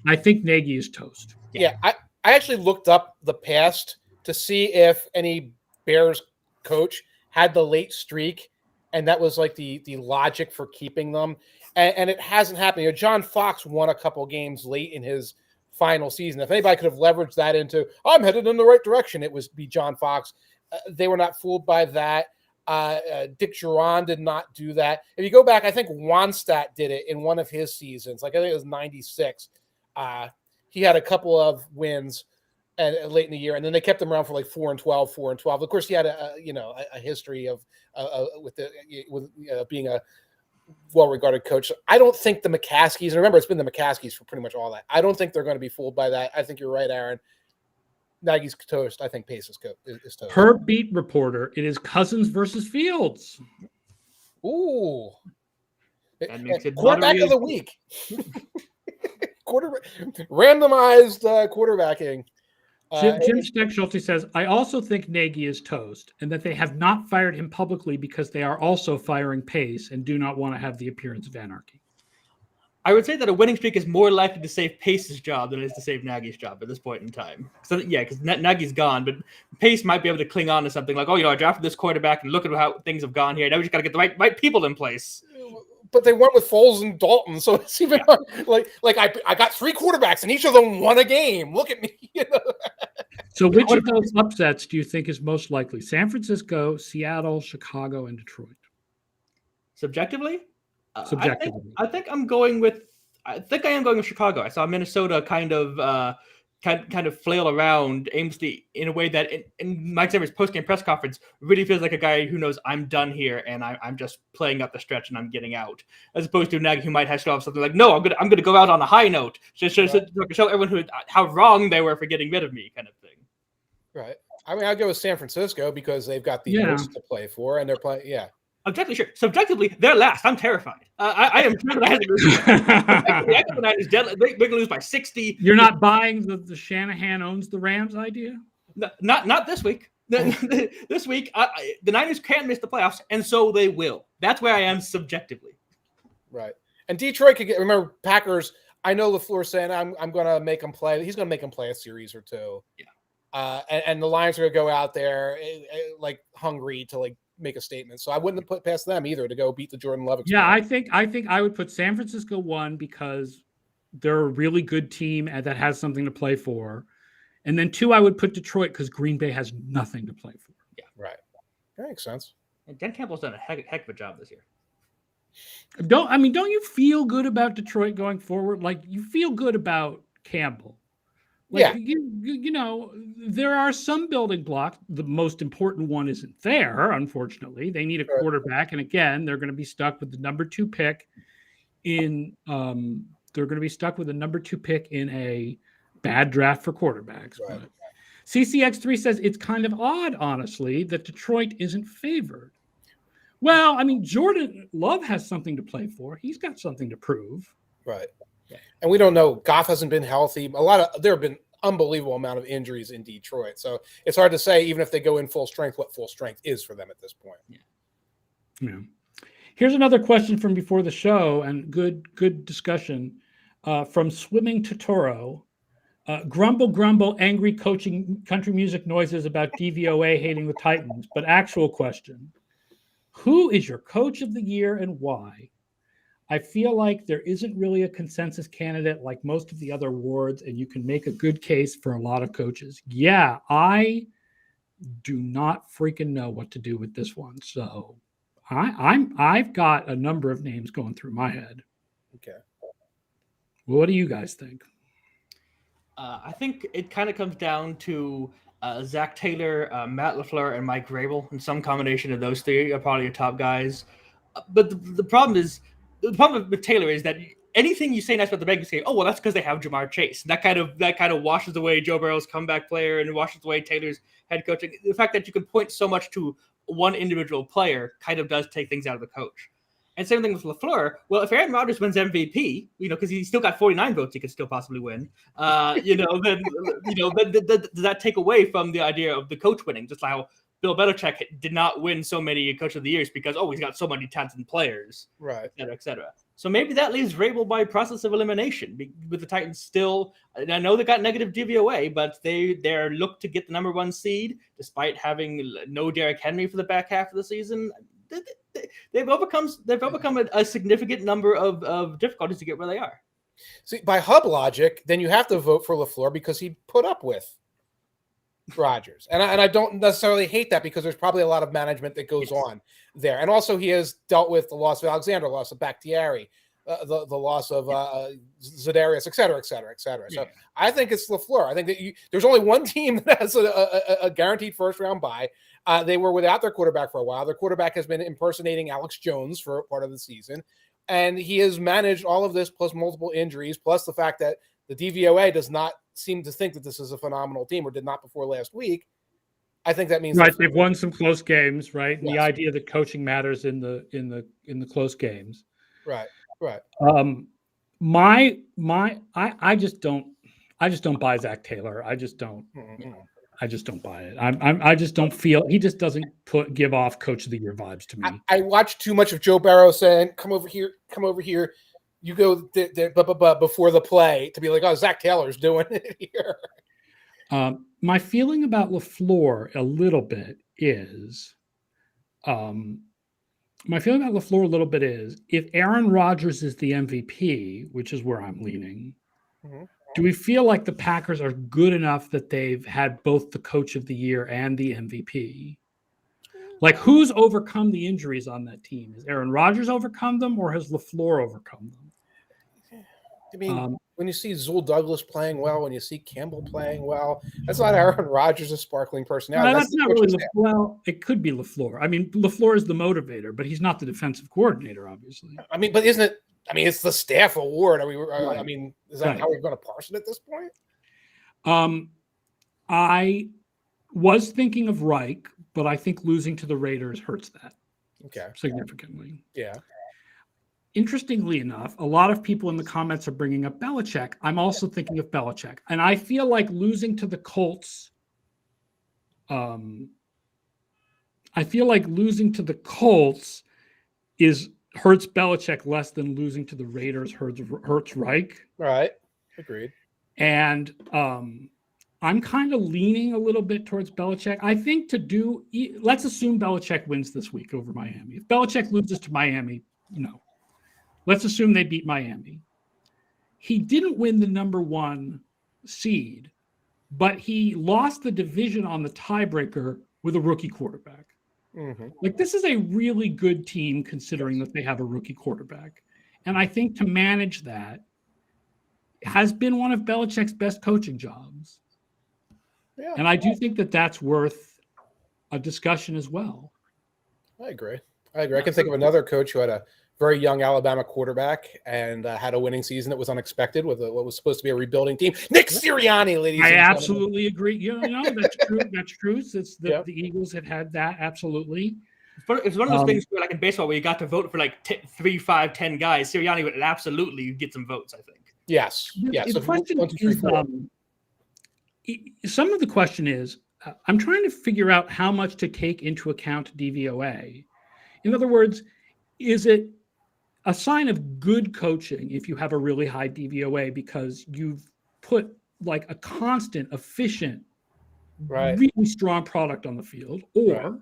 I think Nagy is toast. Yeah, I actually looked up the past to see if any Bears coach had the late streak, and that was like the logic for keeping them. And it hasn't happened. You know, John Fox won a couple games late in his final season. If anybody could have leveraged that into, I'm headed in the right direction, it was be John Fox. They were not fooled by that. Dick Geron did not do that. If you go back, I think Wannstedt did it in one of his seasons. Like I think it was 96. He had a couple of wins and late in the year, and then they kept him around for like 4-12, 4-12. Of course, he had a history of being a well-regarded coach. I don't think the McCaskies, and remember, it's been the McCaskies for pretty much all that. I don't think they're going to be fooled by that. I think you're right, Aaron. Nagy's toast. I think Pace is toast. Per beat reporter, it is Cousins versus Fields. Ooh. That makes it quarterback of the week. Randomized quarterbacking. Jim Steckschulte says, I also think Nagy is toast and that they have not fired him publicly because they are also firing Pace and do not want to have the appearance of anarchy. I would say that a winning streak is more likely to save Pace's job than it is to save Nagy's job at this point in time. So yeah, because Nagy's gone, but Pace might be able to cling on to something like, I drafted this quarterback and look at how things have gone here. Now we just got to get the right people in place. But they went with Foles and Dalton, so it's even like I got 3 quarterbacks and each of them won a game. Look at me. So which of those upsets do you think is most likely? San Francisco, Seattle, Chicago, and Detroit? Subjectively? Subjectively. I think I am going with Chicago. I saw Minnesota kind of flail around aimlessly in a way that in Mike Zimmer's post-game press conference really feels like a guy who knows I'm done here and I'm just playing up the stretch and I'm getting out, as opposed to Nagy who might have something like, no, I'm gonna go out on a high note, just show everyone how wrong they were for getting rid of me, kind of thing. Right. I mean, I'll go with San Francisco because they've got the most to play for and they're playing. Yeah. Objectively, sure. Subjectively, they're last. I'm terrified. I am sure that I have to lose. They're going to lose by 60. You're not buying the Shanahan owns the Rams idea? Not this week. This week, the Niners can't miss the playoffs, and so they will. That's where I am subjectively. Right. And Detroit could remember Packers. I know LaFleur saying I'm going to make them play. He's going to make them play a series or 2. Yeah. And the Lions are going to go out there like hungry to make a statement. So I wouldn't have put past them either to go beat the Jordan Love experience. Yeah, I think I would put San Francisco 1 because they're a really good team and that has something to play for. And then 2, I would put Detroit because Green Bay has nothing to play for. Yeah, right. That makes sense. And Dan Campbell's done a heck of a job this year. Don't you feel good about Detroit going forward? Like, you feel good about Campbell. You know, there are some building blocks. The most important one isn't there, unfortunately. They need a quarterback, and again, they're going to be stuck with the number 2 pick in. They're going to be stuck with a number 2 pick in a bad draft for quarterbacks. Right. But CCX3 says it's kind of odd, honestly, that Detroit isn't favored. Well, I mean, Jordan Love has something to play for. He's got something to prove. Right. And we don't know. Goff hasn't been healthy. There have been unbelievable amount of injuries in Detroit. So it's hard to say, even if they go in full strength, what full strength is for them at this point. Yeah. Here's another question from before the show, and good discussion from Swimming to Toro. Grumble, angry coaching country music noises about DVOA hating the Titans. But actual question, who is your coach of the year and why? I feel like there isn't really a consensus candidate like most of the other awards, and you can make a good case for a lot of coaches. Yeah, I do not freaking know what to do with this one. So I've got a number of names going through my head. Okay. What do you guys think? I think it kind of comes down to Zach Taylor, Matt LaFleur, and Mike Vrabel, and some combination of those three are probably your top guys. But the problem with Taylor is that anything you say nice about the Bengals game, oh well, that's because they have Jamar Chase. That kind of washes away Joe Burrow's comeback player and washes away Taylor's head coaching. The fact that you can point so much to one individual player kind of does take things out of the coach. And same thing with LaFleur. Well, if Aaron Rodgers wins MVP, because he's still got 49 votes, he could still possibly win. Then does that take away from the idea of the coach winning? Just like how Bill Belichick did not win so many Coach of the Years because he's got so many talented players, right, et cetera. So maybe that leaves Vrabel by process of elimination with the Titans still. And I know they got negative DVOA, but they're looked to get the number 1 seed despite having no Derrick Henry for the back half of the season. They've overcome a significant number of difficulties to get where they are. See, by hub logic, then you have to vote for LaFleur because he put up with Rodgers. And I don't necessarily hate that because there's probably a lot of management that goes on there. And also he has dealt with the loss of Alexander, loss of Bakhtiari, the loss of Za'Darius, et cetera, et cetera, et cetera. So I think it's LaFleur. I think that there's only one team that has a guaranteed first-round bye. They were without their quarterback for a while. Their quarterback has been impersonating Alex Jones for part of the season. And he has managed all of this plus multiple injuries, plus the fact that the DVOA does not seem to think that this is a phenomenal team or did not before last week. I think that means they've won some close games, right? And yes. The idea that coaching matters in the close games. Right. I just don't buy Zach Taylor. I just don't. Mm-hmm. I just don't buy it. I just don't feel he just doesn't give off Coach of the Year vibes to me. I watched too much of Joe Burrow saying, "Come over here." You go before the play to be like, "Oh, Zach Taylor's doing it here." My feeling about LaFleur a little bit is, if Aaron Rodgers is the MVP, which is where I'm leaning. Mm-hmm. Do we feel like the Packers are good enough that they've had both the Coach of the Year and the MVP? Like, who's overcome the injuries on that team? Has Aaron Rodgers overcome them, or has LaFleur overcome them? I mean, when you see Zul Douglas playing well, when you see Campbell playing well, that's not Aaron Rodgers' a sparkling personality. No, that's not really well, it could be LaFleur. I mean, LaFleur is the motivator, but he's not the defensive coordinator, obviously. I mean, but isn't it? I mean, it's the staff award. Right. I mean, is that how we're going to parse it at this point? I was thinking of Reich, but I think losing to the Raiders hurts that significantly. Yeah. Interestingly enough, a lot of people in the comments are bringing up Belichick. I'm also thinking of Belichick. And I feel like losing to the Colts hurts Belichick less than losing to the Raiders hurts Reich. Right. Agreed. And I'm kind of leaning a little bit towards Belichick. I think let's assume Belichick wins this week over Miami. If Belichick loses to Miami, let's assume they beat Miami. He didn't win the number 1 seed, but he lost the division on the tiebreaker with a rookie quarterback. Mm-hmm. Like, this is a really good team considering that they have a rookie quarterback. And I think to manage that has been one of Belichick's best coaching jobs. Yeah. And I do think that that's worth a discussion as well. I agree. I can think of another coach who had a very young Alabama quarterback and had a winning season that was unexpected with what was supposed to be a rebuilding team. Nick Sirianni, ladies and gentlemen. I absolutely agree. That's true. That's true. The Eagles had that. Absolutely. It's one of those things where, like in baseball, where you got to vote for like 3, 5, 10 guys. Sirianni would absolutely get some votes, I think. Yes. Yes. The question is, some of the question is, I'm trying to figure out how much to take into account DVOA. In other words, is it a sign of good coaching if you have a really high DVOA because you've put like a constant, efficient, really strong product on the field? Or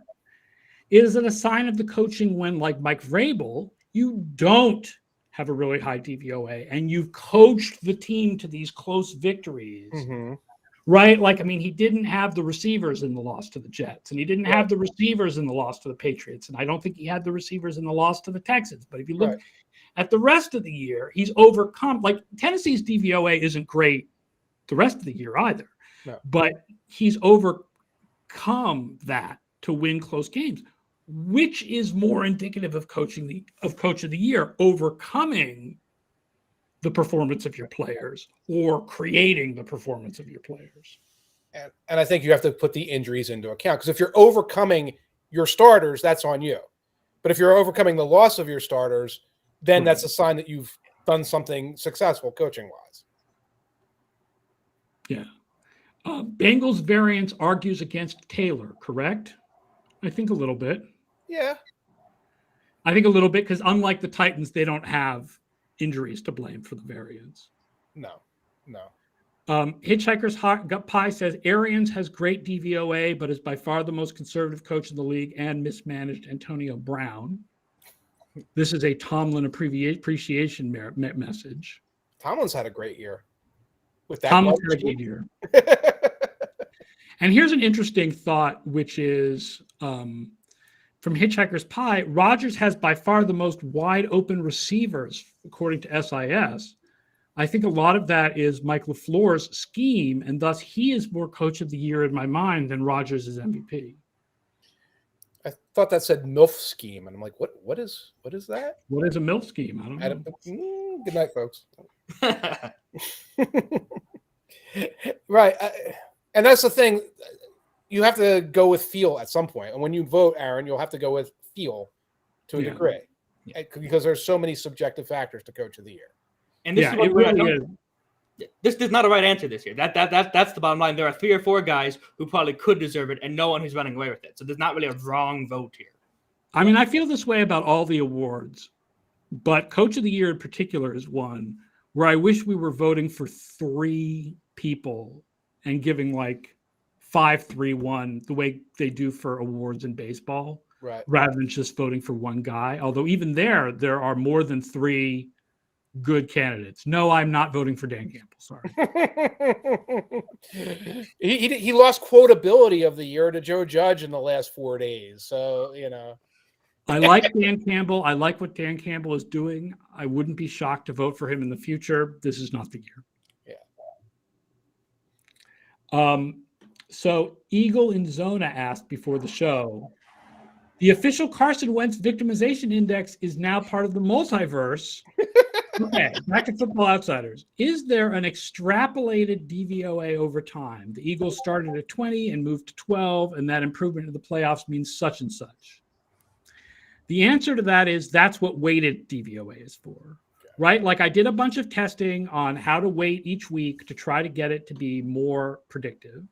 is it a sign of the coaching when, like Mike Vrabel, you don't have a really high DVOA, and you've coached the team to these close victories, right? Like, I mean, he didn't have the receivers in the loss to the Jets, and he didn't have the receivers in the loss to the Patriots, and I don't think he had the receivers in the loss to the Texans. But if you look at the rest of the year, he's overcome. Like, Tennessee's DVOA isn't great the rest of the year either, but he's overcome that to win close games. Which is more indicative of coach of the year, overcoming the performance of your players or creating the performance of your players? And I think you have to put the injuries into account, because if you're overcoming your starters, that's on you. But if you're overcoming the loss of your starters, then that's a sign that you've done something successful coaching-wise. Yeah. Bengals variance argues against Taylor, correct? I think a little bit. Yeah. I think a little bit, because unlike the Titans, they don't have injuries to blame for the variance. No. Hitchhiker's Hot Pie says Arians has great DVOA, but is by far the most conservative coach in the league and mismanaged Antonio Brown. This is a Tomlin appreciation message. Tomlin's had a great year. With that Tomlin's had a great year. And here's an interesting thought, which is from Hitchhiker's Pie. Rodgers has by far the most wide open receivers, according to SIS. I think a lot of that is Mike LaFleur's scheme, and thus he is more coach of the year in my mind than Rodgers is MVP. I thought that said MILF scheme, and I'm like, what is that? What is a MILF scheme? I don't know. Good night, folks. Right. And that's the thing. You have to go with feel at some point. And when you vote, Aaron, you'll have to go with feel to a degree. Because there's so many subjective factors to coach of the year. And this is what this is not a right answer this year. That's the bottom line. There are 3 or 4 guys who probably could deserve it, and no one who's running away with it. So there's not really a wrong vote here. I mean, I feel this way about all the awards, but coach of the year in particular is one where I wish we were voting for 3 people and giving like 5-3-1 the way they do for awards in baseball, rather than just voting for one guy. Although even there are more than 3 good candidates. No, I'm not voting for Dan Campbell. Sorry. he lost quotability of the year to Joe Judge in the last 4 days. So, I like Dan Campbell. I like what Dan Campbell is doing. I wouldn't be shocked to vote for him in the future. This is not the year. Yeah. So Eagle in Zona asked before the show, the official Carson Wentz victimization index is now part of the multiverse. Okay, back to Football Outsiders. Is there an extrapolated DVOA over time? The Eagles started at 20 and moved to 12, and that improvement in the playoffs means such and such. The answer to that is that's what weighted DVOA is for, right? Like I did a bunch of testing on how to weight each week to try to get it to be more predictive.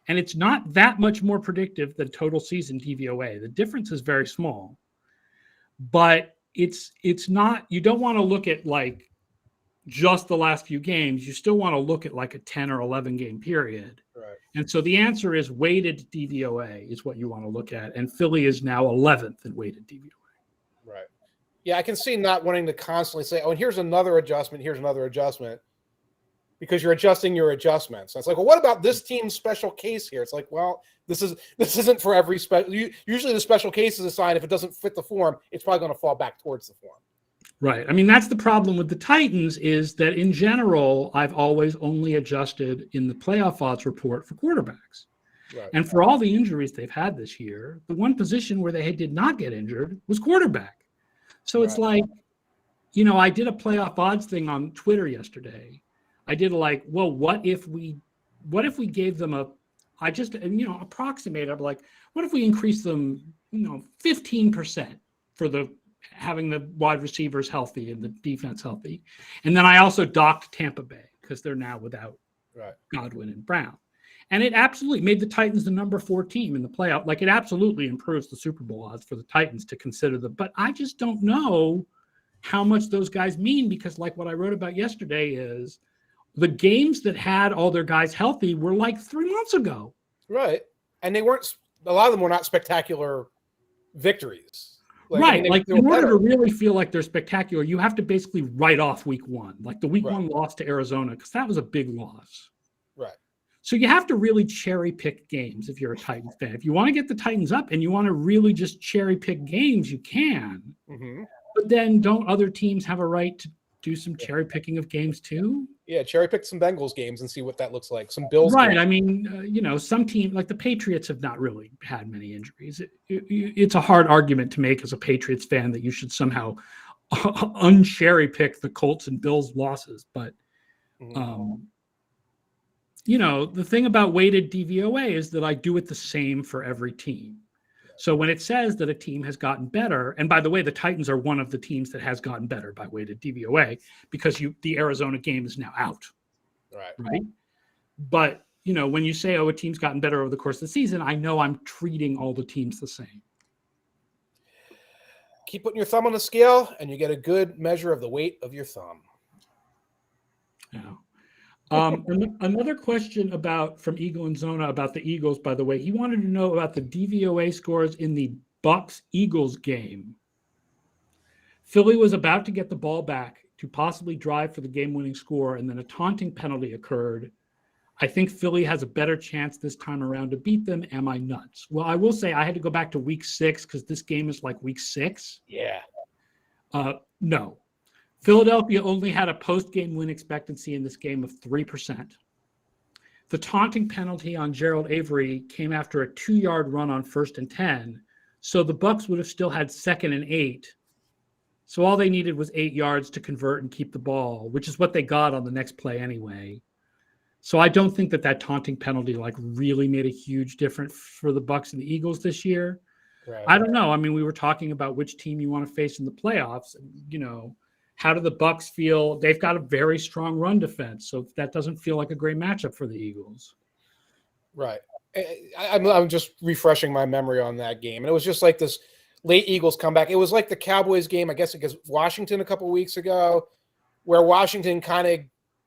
And it's not that much more predictive than total season DVOA. The difference is very small. But it's not, you don't want to look at like just the last few games. You still want to look at like a 10 or 11 game period. Right. And so the answer is weighted DVOA is what you want to look at. And Philly is now 11th in weighted DVOA. Right. Yeah, I can see not wanting to constantly say, oh, and here's another adjustment, because you're adjusting your adjustments. And it's like, well, what about this team's special case here? It's like, well, this isn't for every special. Usually the special case is a sign if it doesn't fit the form, it's probably going to fall back towards the form. Right. I mean, that's the problem with the Titans is that in general, I've always only adjusted in the playoff odds report for quarterbacks. Right. And for all the injuries they've had this year, the one position where they did not get injured was quarterback. So it's like, I did a playoff odds thing on Twitter yesterday. I did like, well, what if we gave them approximate. I'm like, what if we increase them, 15% for having the wide receivers healthy and the defense healthy. And then I also docked Tampa Bay because they're now without Godwin and Brown. And it absolutely made the Titans the number 4 team in the playoff. Like it absolutely improves the Super Bowl odds for the Titans to consider them. But I just don't know how much those guys mean because like what I wrote about yesterday is the games that had all their guys healthy were like 3 months ago. Right. And a lot of them were not spectacular victories. Right. Like in order to really feel like they're spectacular, you have to basically write off week one, like the week one loss to Arizona, because that was a big loss. Right. So you have to really cherry pick games if you're a Titans fan. If you want to get the Titans up and you want to really just cherry pick games, you can. Mm-hmm. But then don't other teams have a right to do some cherry picking of games too? Yeah, cherry pick some Bengals games and see what that looks like. Some Bills Right. games. I mean, some team like the Patriots have not really had many injuries. It's a hard argument to make as a Patriots fan that you should somehow uncherry pick the Colts and Bills losses. But, the thing about weighted DVOA is that I do it the same for every team. So when it says that a team has gotten better, and by the way, the Titans are one of the teams that has gotten better by weighted DVOA because the Arizona game is now out. Right. But, when you say, a team's gotten better over the course of the season, I know I'm treating all the teams the same. Keep putting your thumb on the scale and you get a good measure of the weight of your thumb. Yeah. Another question from Eagle and Zona about the Eagles, by the way, he wanted to know about the DVOA scores in the Bucs-Eagles game. Philly was about to get the ball back to possibly drive for the game-winning score, and then a taunting penalty occurred. I think Philly has a better chance this time around to beat them. Am I nuts? Well, I will say I had to go back to week 6 because this game is like week 6. Yeah. No. Philadelphia only had a post-game win expectancy in this game of 3%. The taunting penalty on Gerald Avery came after a 2-yard run on 1st and 10, so the Bucs would have still had 2nd and 8. So all they needed was 8 yards to convert and keep the ball, which is what they got on the next play anyway. So I don't think that taunting penalty really made a huge difference for the Bucs and the Eagles this year. Right. I don't know. I mean, we were talking about which team you want to face in the playoffs. How do the Bucs feel? They've got a very strong run defense, so that doesn't feel like a great matchup for the Eagles. Right. I'm just refreshing my memory on that game, and it was just like this late Eagles comeback. It was like the Cowboys game, I guess, against Washington a couple of weeks ago, where Washington kind of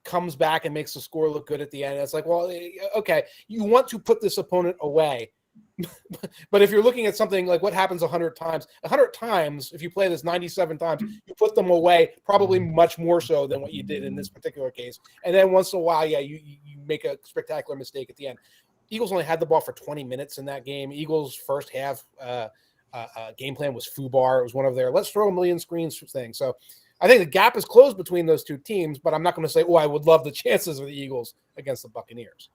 comes back and makes the score look good at the end. It's like, well, okay, you want to put this opponent away. But if you're looking at something like what happens 100 times, if you play this 97 times, you put them away probably much more so than what you did in this particular case. And then once in a while, you make a spectacular mistake at the end. Eagles only had the ball for 20 minutes in that game. Eagles' first half game plan was FUBAR. It was one of their let's throw a million screens things. So I think the gap is closed between those two teams, but I'm not going to say, I would love the chances of the Eagles against the Buccaneers.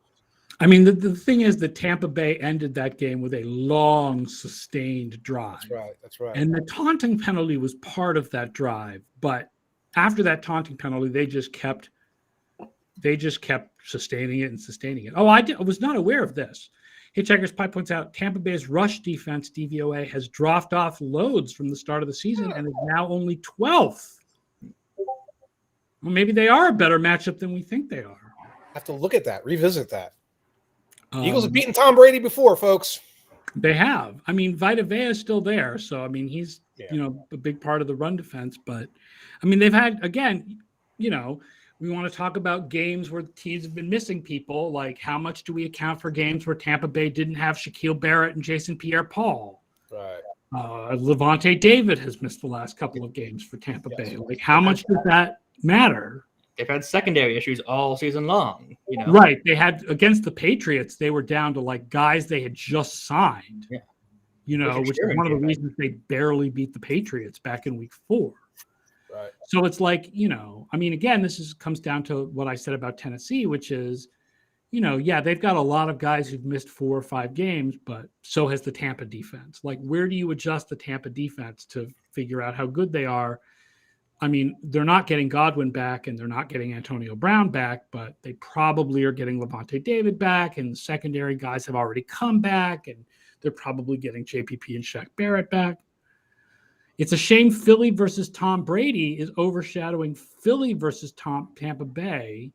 I mean, the thing is that Tampa Bay ended that game with a long, sustained drive. That's right. And the taunting penalty was part of that drive. But after that taunting penalty, they just kept sustaining it and sustaining it. I was not aware of this. Hitchhiker's Pie points out Tampa Bay's rush defense, DVOA, has dropped off loads from the start of the season and is now only 12th. Well, maybe they are a better matchup than we think they are. Have to look at that, revisit that. Eagles have beaten Tom Brady before, folks. They have. I mean, Vita Vea is still there. So, I mean, he's, a big part of the run defense. But, I mean, they've had, again, we want to talk about games where the teams have been missing people. Like, how much do we account for games where Tampa Bay didn't have Shaquille Barrett and Jason Pierre-Paul? Right. Levante David has missed the last couple of games for Tampa Bay. Like, how much does that matter? They've had secondary issues all season long. Right. They had against the Patriots, they were down to guys they had just signed. Yeah. Which is one of the reasons they barely beat the Patriots back in week 4. Right. So it's like, I mean, again, comes down to what I said about Tennessee, which is, they've got a lot of guys who've missed 4 or 5 games, but so has the Tampa defense. Like, where do you adjust the Tampa defense to figure out how good they are? I mean, they're not getting Godwin back and they're not getting Antonio Brown back, but they probably are getting Levante David back, and the secondary guys have already come back, and they're probably getting JPP and Shaq Barrett back. It's a shame Philly versus Tom Brady is overshadowing Philly versus Tampa Bay,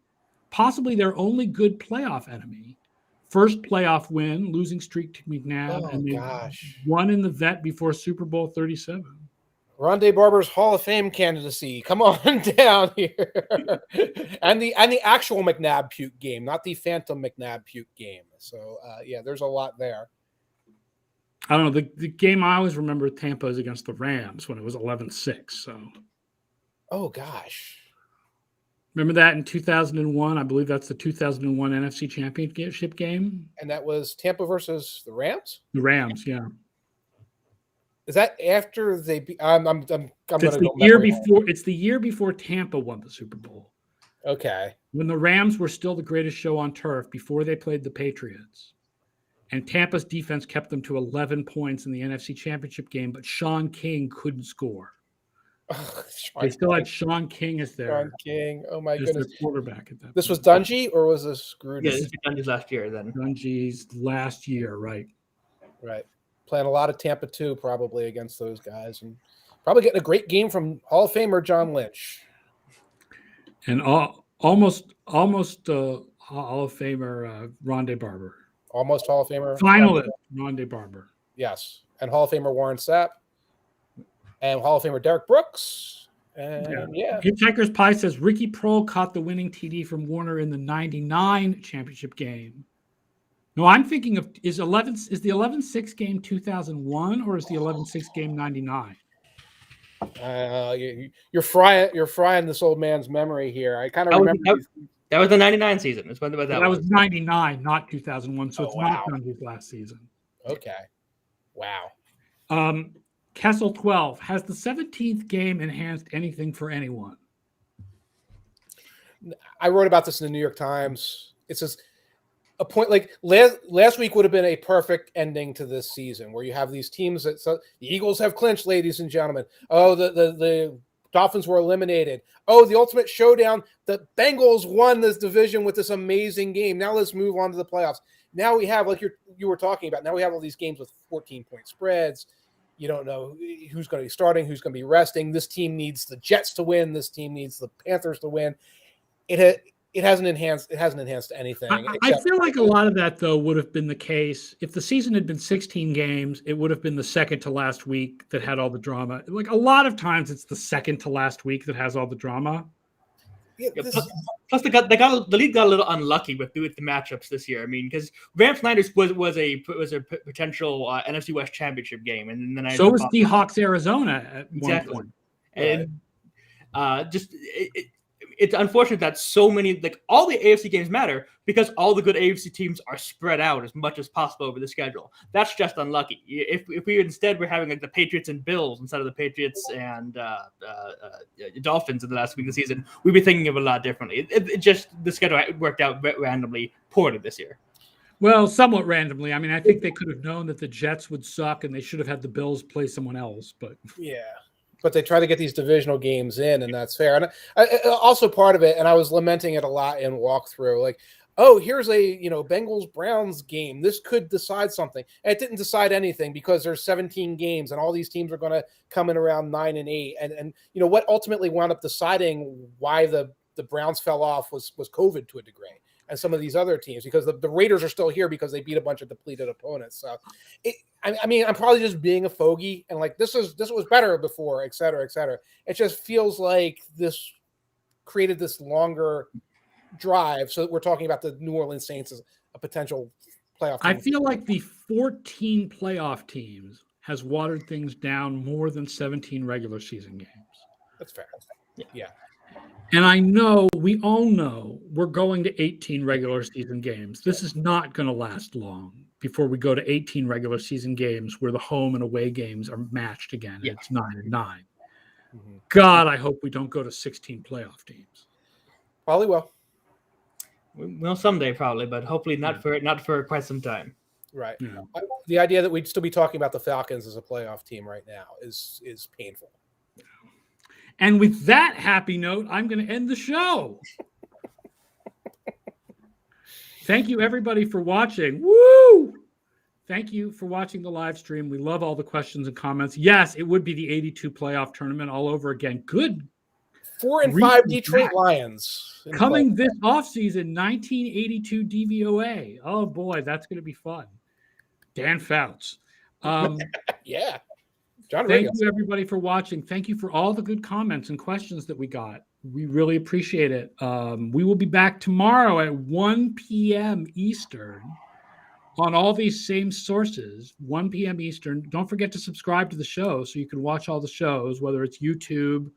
possibly their only good playoff enemy. First playoff win, losing streak to McNabb, and they won in the vet before Super Bowl 37. Rondé Barber's Hall of Fame candidacy. Come on down here. and the actual McNabb puke game, not the phantom McNabb puke game. So, there's a lot there. I don't know. The game I always remember Tampa is against the Rams when it was 11-6. So, Oh gosh. remember that in 2001? I believe that's the 2001 NFC Championship game. And that was Tampa versus the Rams? The Rams, yeah. Is that after they I'm going to the year before. It's the year before Tampa won the Super Bowl. Okay. When the Rams were still the greatest show on turf before they played the Patriots. And Tampa's defense kept them to 11 points in the NFC Championship game, but Sean King couldn't score. They still had Sean King as their quarterback at that. This was Dungy, or was this Gruden? Yeah, this was Dungy's last year. Then Dungy's last year, right? Right. Playing a lot of Tampa 2 probably against those guys, and probably getting a great game from Hall of Famer John Lynch. And almost Hall of Famer Rondé Barber. Almost Hall of Famer. Finalist Rondé Barber. Yes. And Hall of Famer Warren Sapp. And Hall of Famer Derek Brooks. And yeah. Hitchhiker's Pie says Ricky Prohl caught the winning TD from Warner in the 99 championship game. No, I'm thinking of is the 11-6 game 2001 or is the 11-6 game 99? You're frying this old man's memory here. I kind of remember that was the 99 season. That's when that was 99, not 2001. So it's not Dungy's last season. Okay. Wow. Kessel 12, has the 17th game enhanced anything for anyone? I wrote about this in the New York Times. It says a point like last week would have been a perfect ending to this season, where you have these teams that the Eagles have clinched, ladies and gentlemen. Oh, the Dolphins were eliminated. Oh, the ultimate showdown. The Bengals won this division with this amazing game. Now let's move on to the playoffs. Now we have, like you were talking about, now we have all these games with 14-point spreads. You don't know who's going to be starting, who's going to be resting. This team needs the Jets to win. This team needs the Panthers to win. It hasn't enhanced anything. I feel like a lot of that, though, would have been the case if the season had been 16 games. It would have been the second to last week that had all the drama. Like a lot of times, it's the second to last week that has all the drama. Yeah, plus the league got a little unlucky with the matchups this year. I mean, because Rams Niners was a potential NFC West championship game, and then so was Seahawks Arizona at one point. And it's unfortunate that so many, like all the AFC games matter because all the good AFC teams are spread out as much as possible over the schedule. That's just unlucky. If we instead were having like the Patriots and Bills instead of the Patriots and Dolphins in the last week of the season, we'd be thinking of it a lot differently. It just, the schedule worked out randomly poorly this year. Well, somewhat randomly. I mean, I think they could have known that the Jets would suck and they should have had the Bills play someone else, but yeah. But they try to get these divisional games in, and that's fair. And also part of it, and I was lamenting it a lot in walkthrough, like, oh, here's a Bengals-Browns game. This could decide something. And it didn't decide anything because there's 17 games, and all these teams are going to come in around 9 and 8. And what ultimately wound up deciding why the Browns fell off was COVID to a degree. And some of these other teams, because the Raiders are still here because they beat a bunch of depleted opponents. So, I mean, I'm probably just being a fogey and like this was better before, et cetera, et cetera. It just feels like this created this longer drive. So we're talking about the New Orleans Saints as a potential playoff team. I feel like the 14 playoff teams has watered things down more than 17 regular season games. That's fair. Yeah. And we all know we're going to 18 regular season games. This is not going to last long before we go to 18 regular season games where the home and away games are matched again. Yeah. It's 9 and 9. Mm-hmm. God, I hope we don't go to 16 playoff teams. Probably will. Well, someday probably, but hopefully not for quite some time. Right. Yeah. The idea that we'd still be talking about the Falcons as a playoff team right now is painful. And with that happy note, I'm going to end the show. Thank you, everybody, for watching. Woo! Thank you for watching the live stream. We love all the questions and comments. Yes, it would be the 82 playoff tournament all over again. Good. 4-5 Detroit Lions. Coming this offseason, 1982 DVOA. Oh, boy, that's going to be fun. Dan Fouts. Yeah. Thank you, everybody, for watching. Thank you for all the good comments and questions that we got. We really appreciate it. We will be back tomorrow at 1 p.m. Eastern on all these same sources, 1 p.m. Eastern. Don't forget to subscribe to the show so you can watch all the shows, whether it's YouTube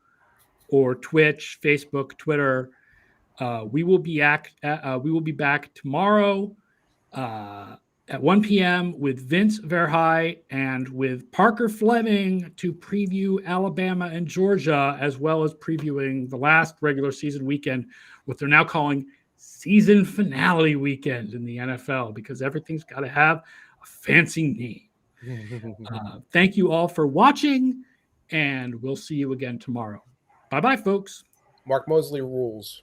or Twitch, Facebook, Twitter. We will be back tomorrow at 1 p.m. with Vince Verhey and with Parker Fleming to preview Alabama and Georgia, as well as previewing the last regular season weekend, what they're now calling season finale weekend in the NFL, because everything's got to have a fancy name. Thank you all for watching, and we'll see you again tomorrow. Bye-bye, folks. Mark Mosley rules.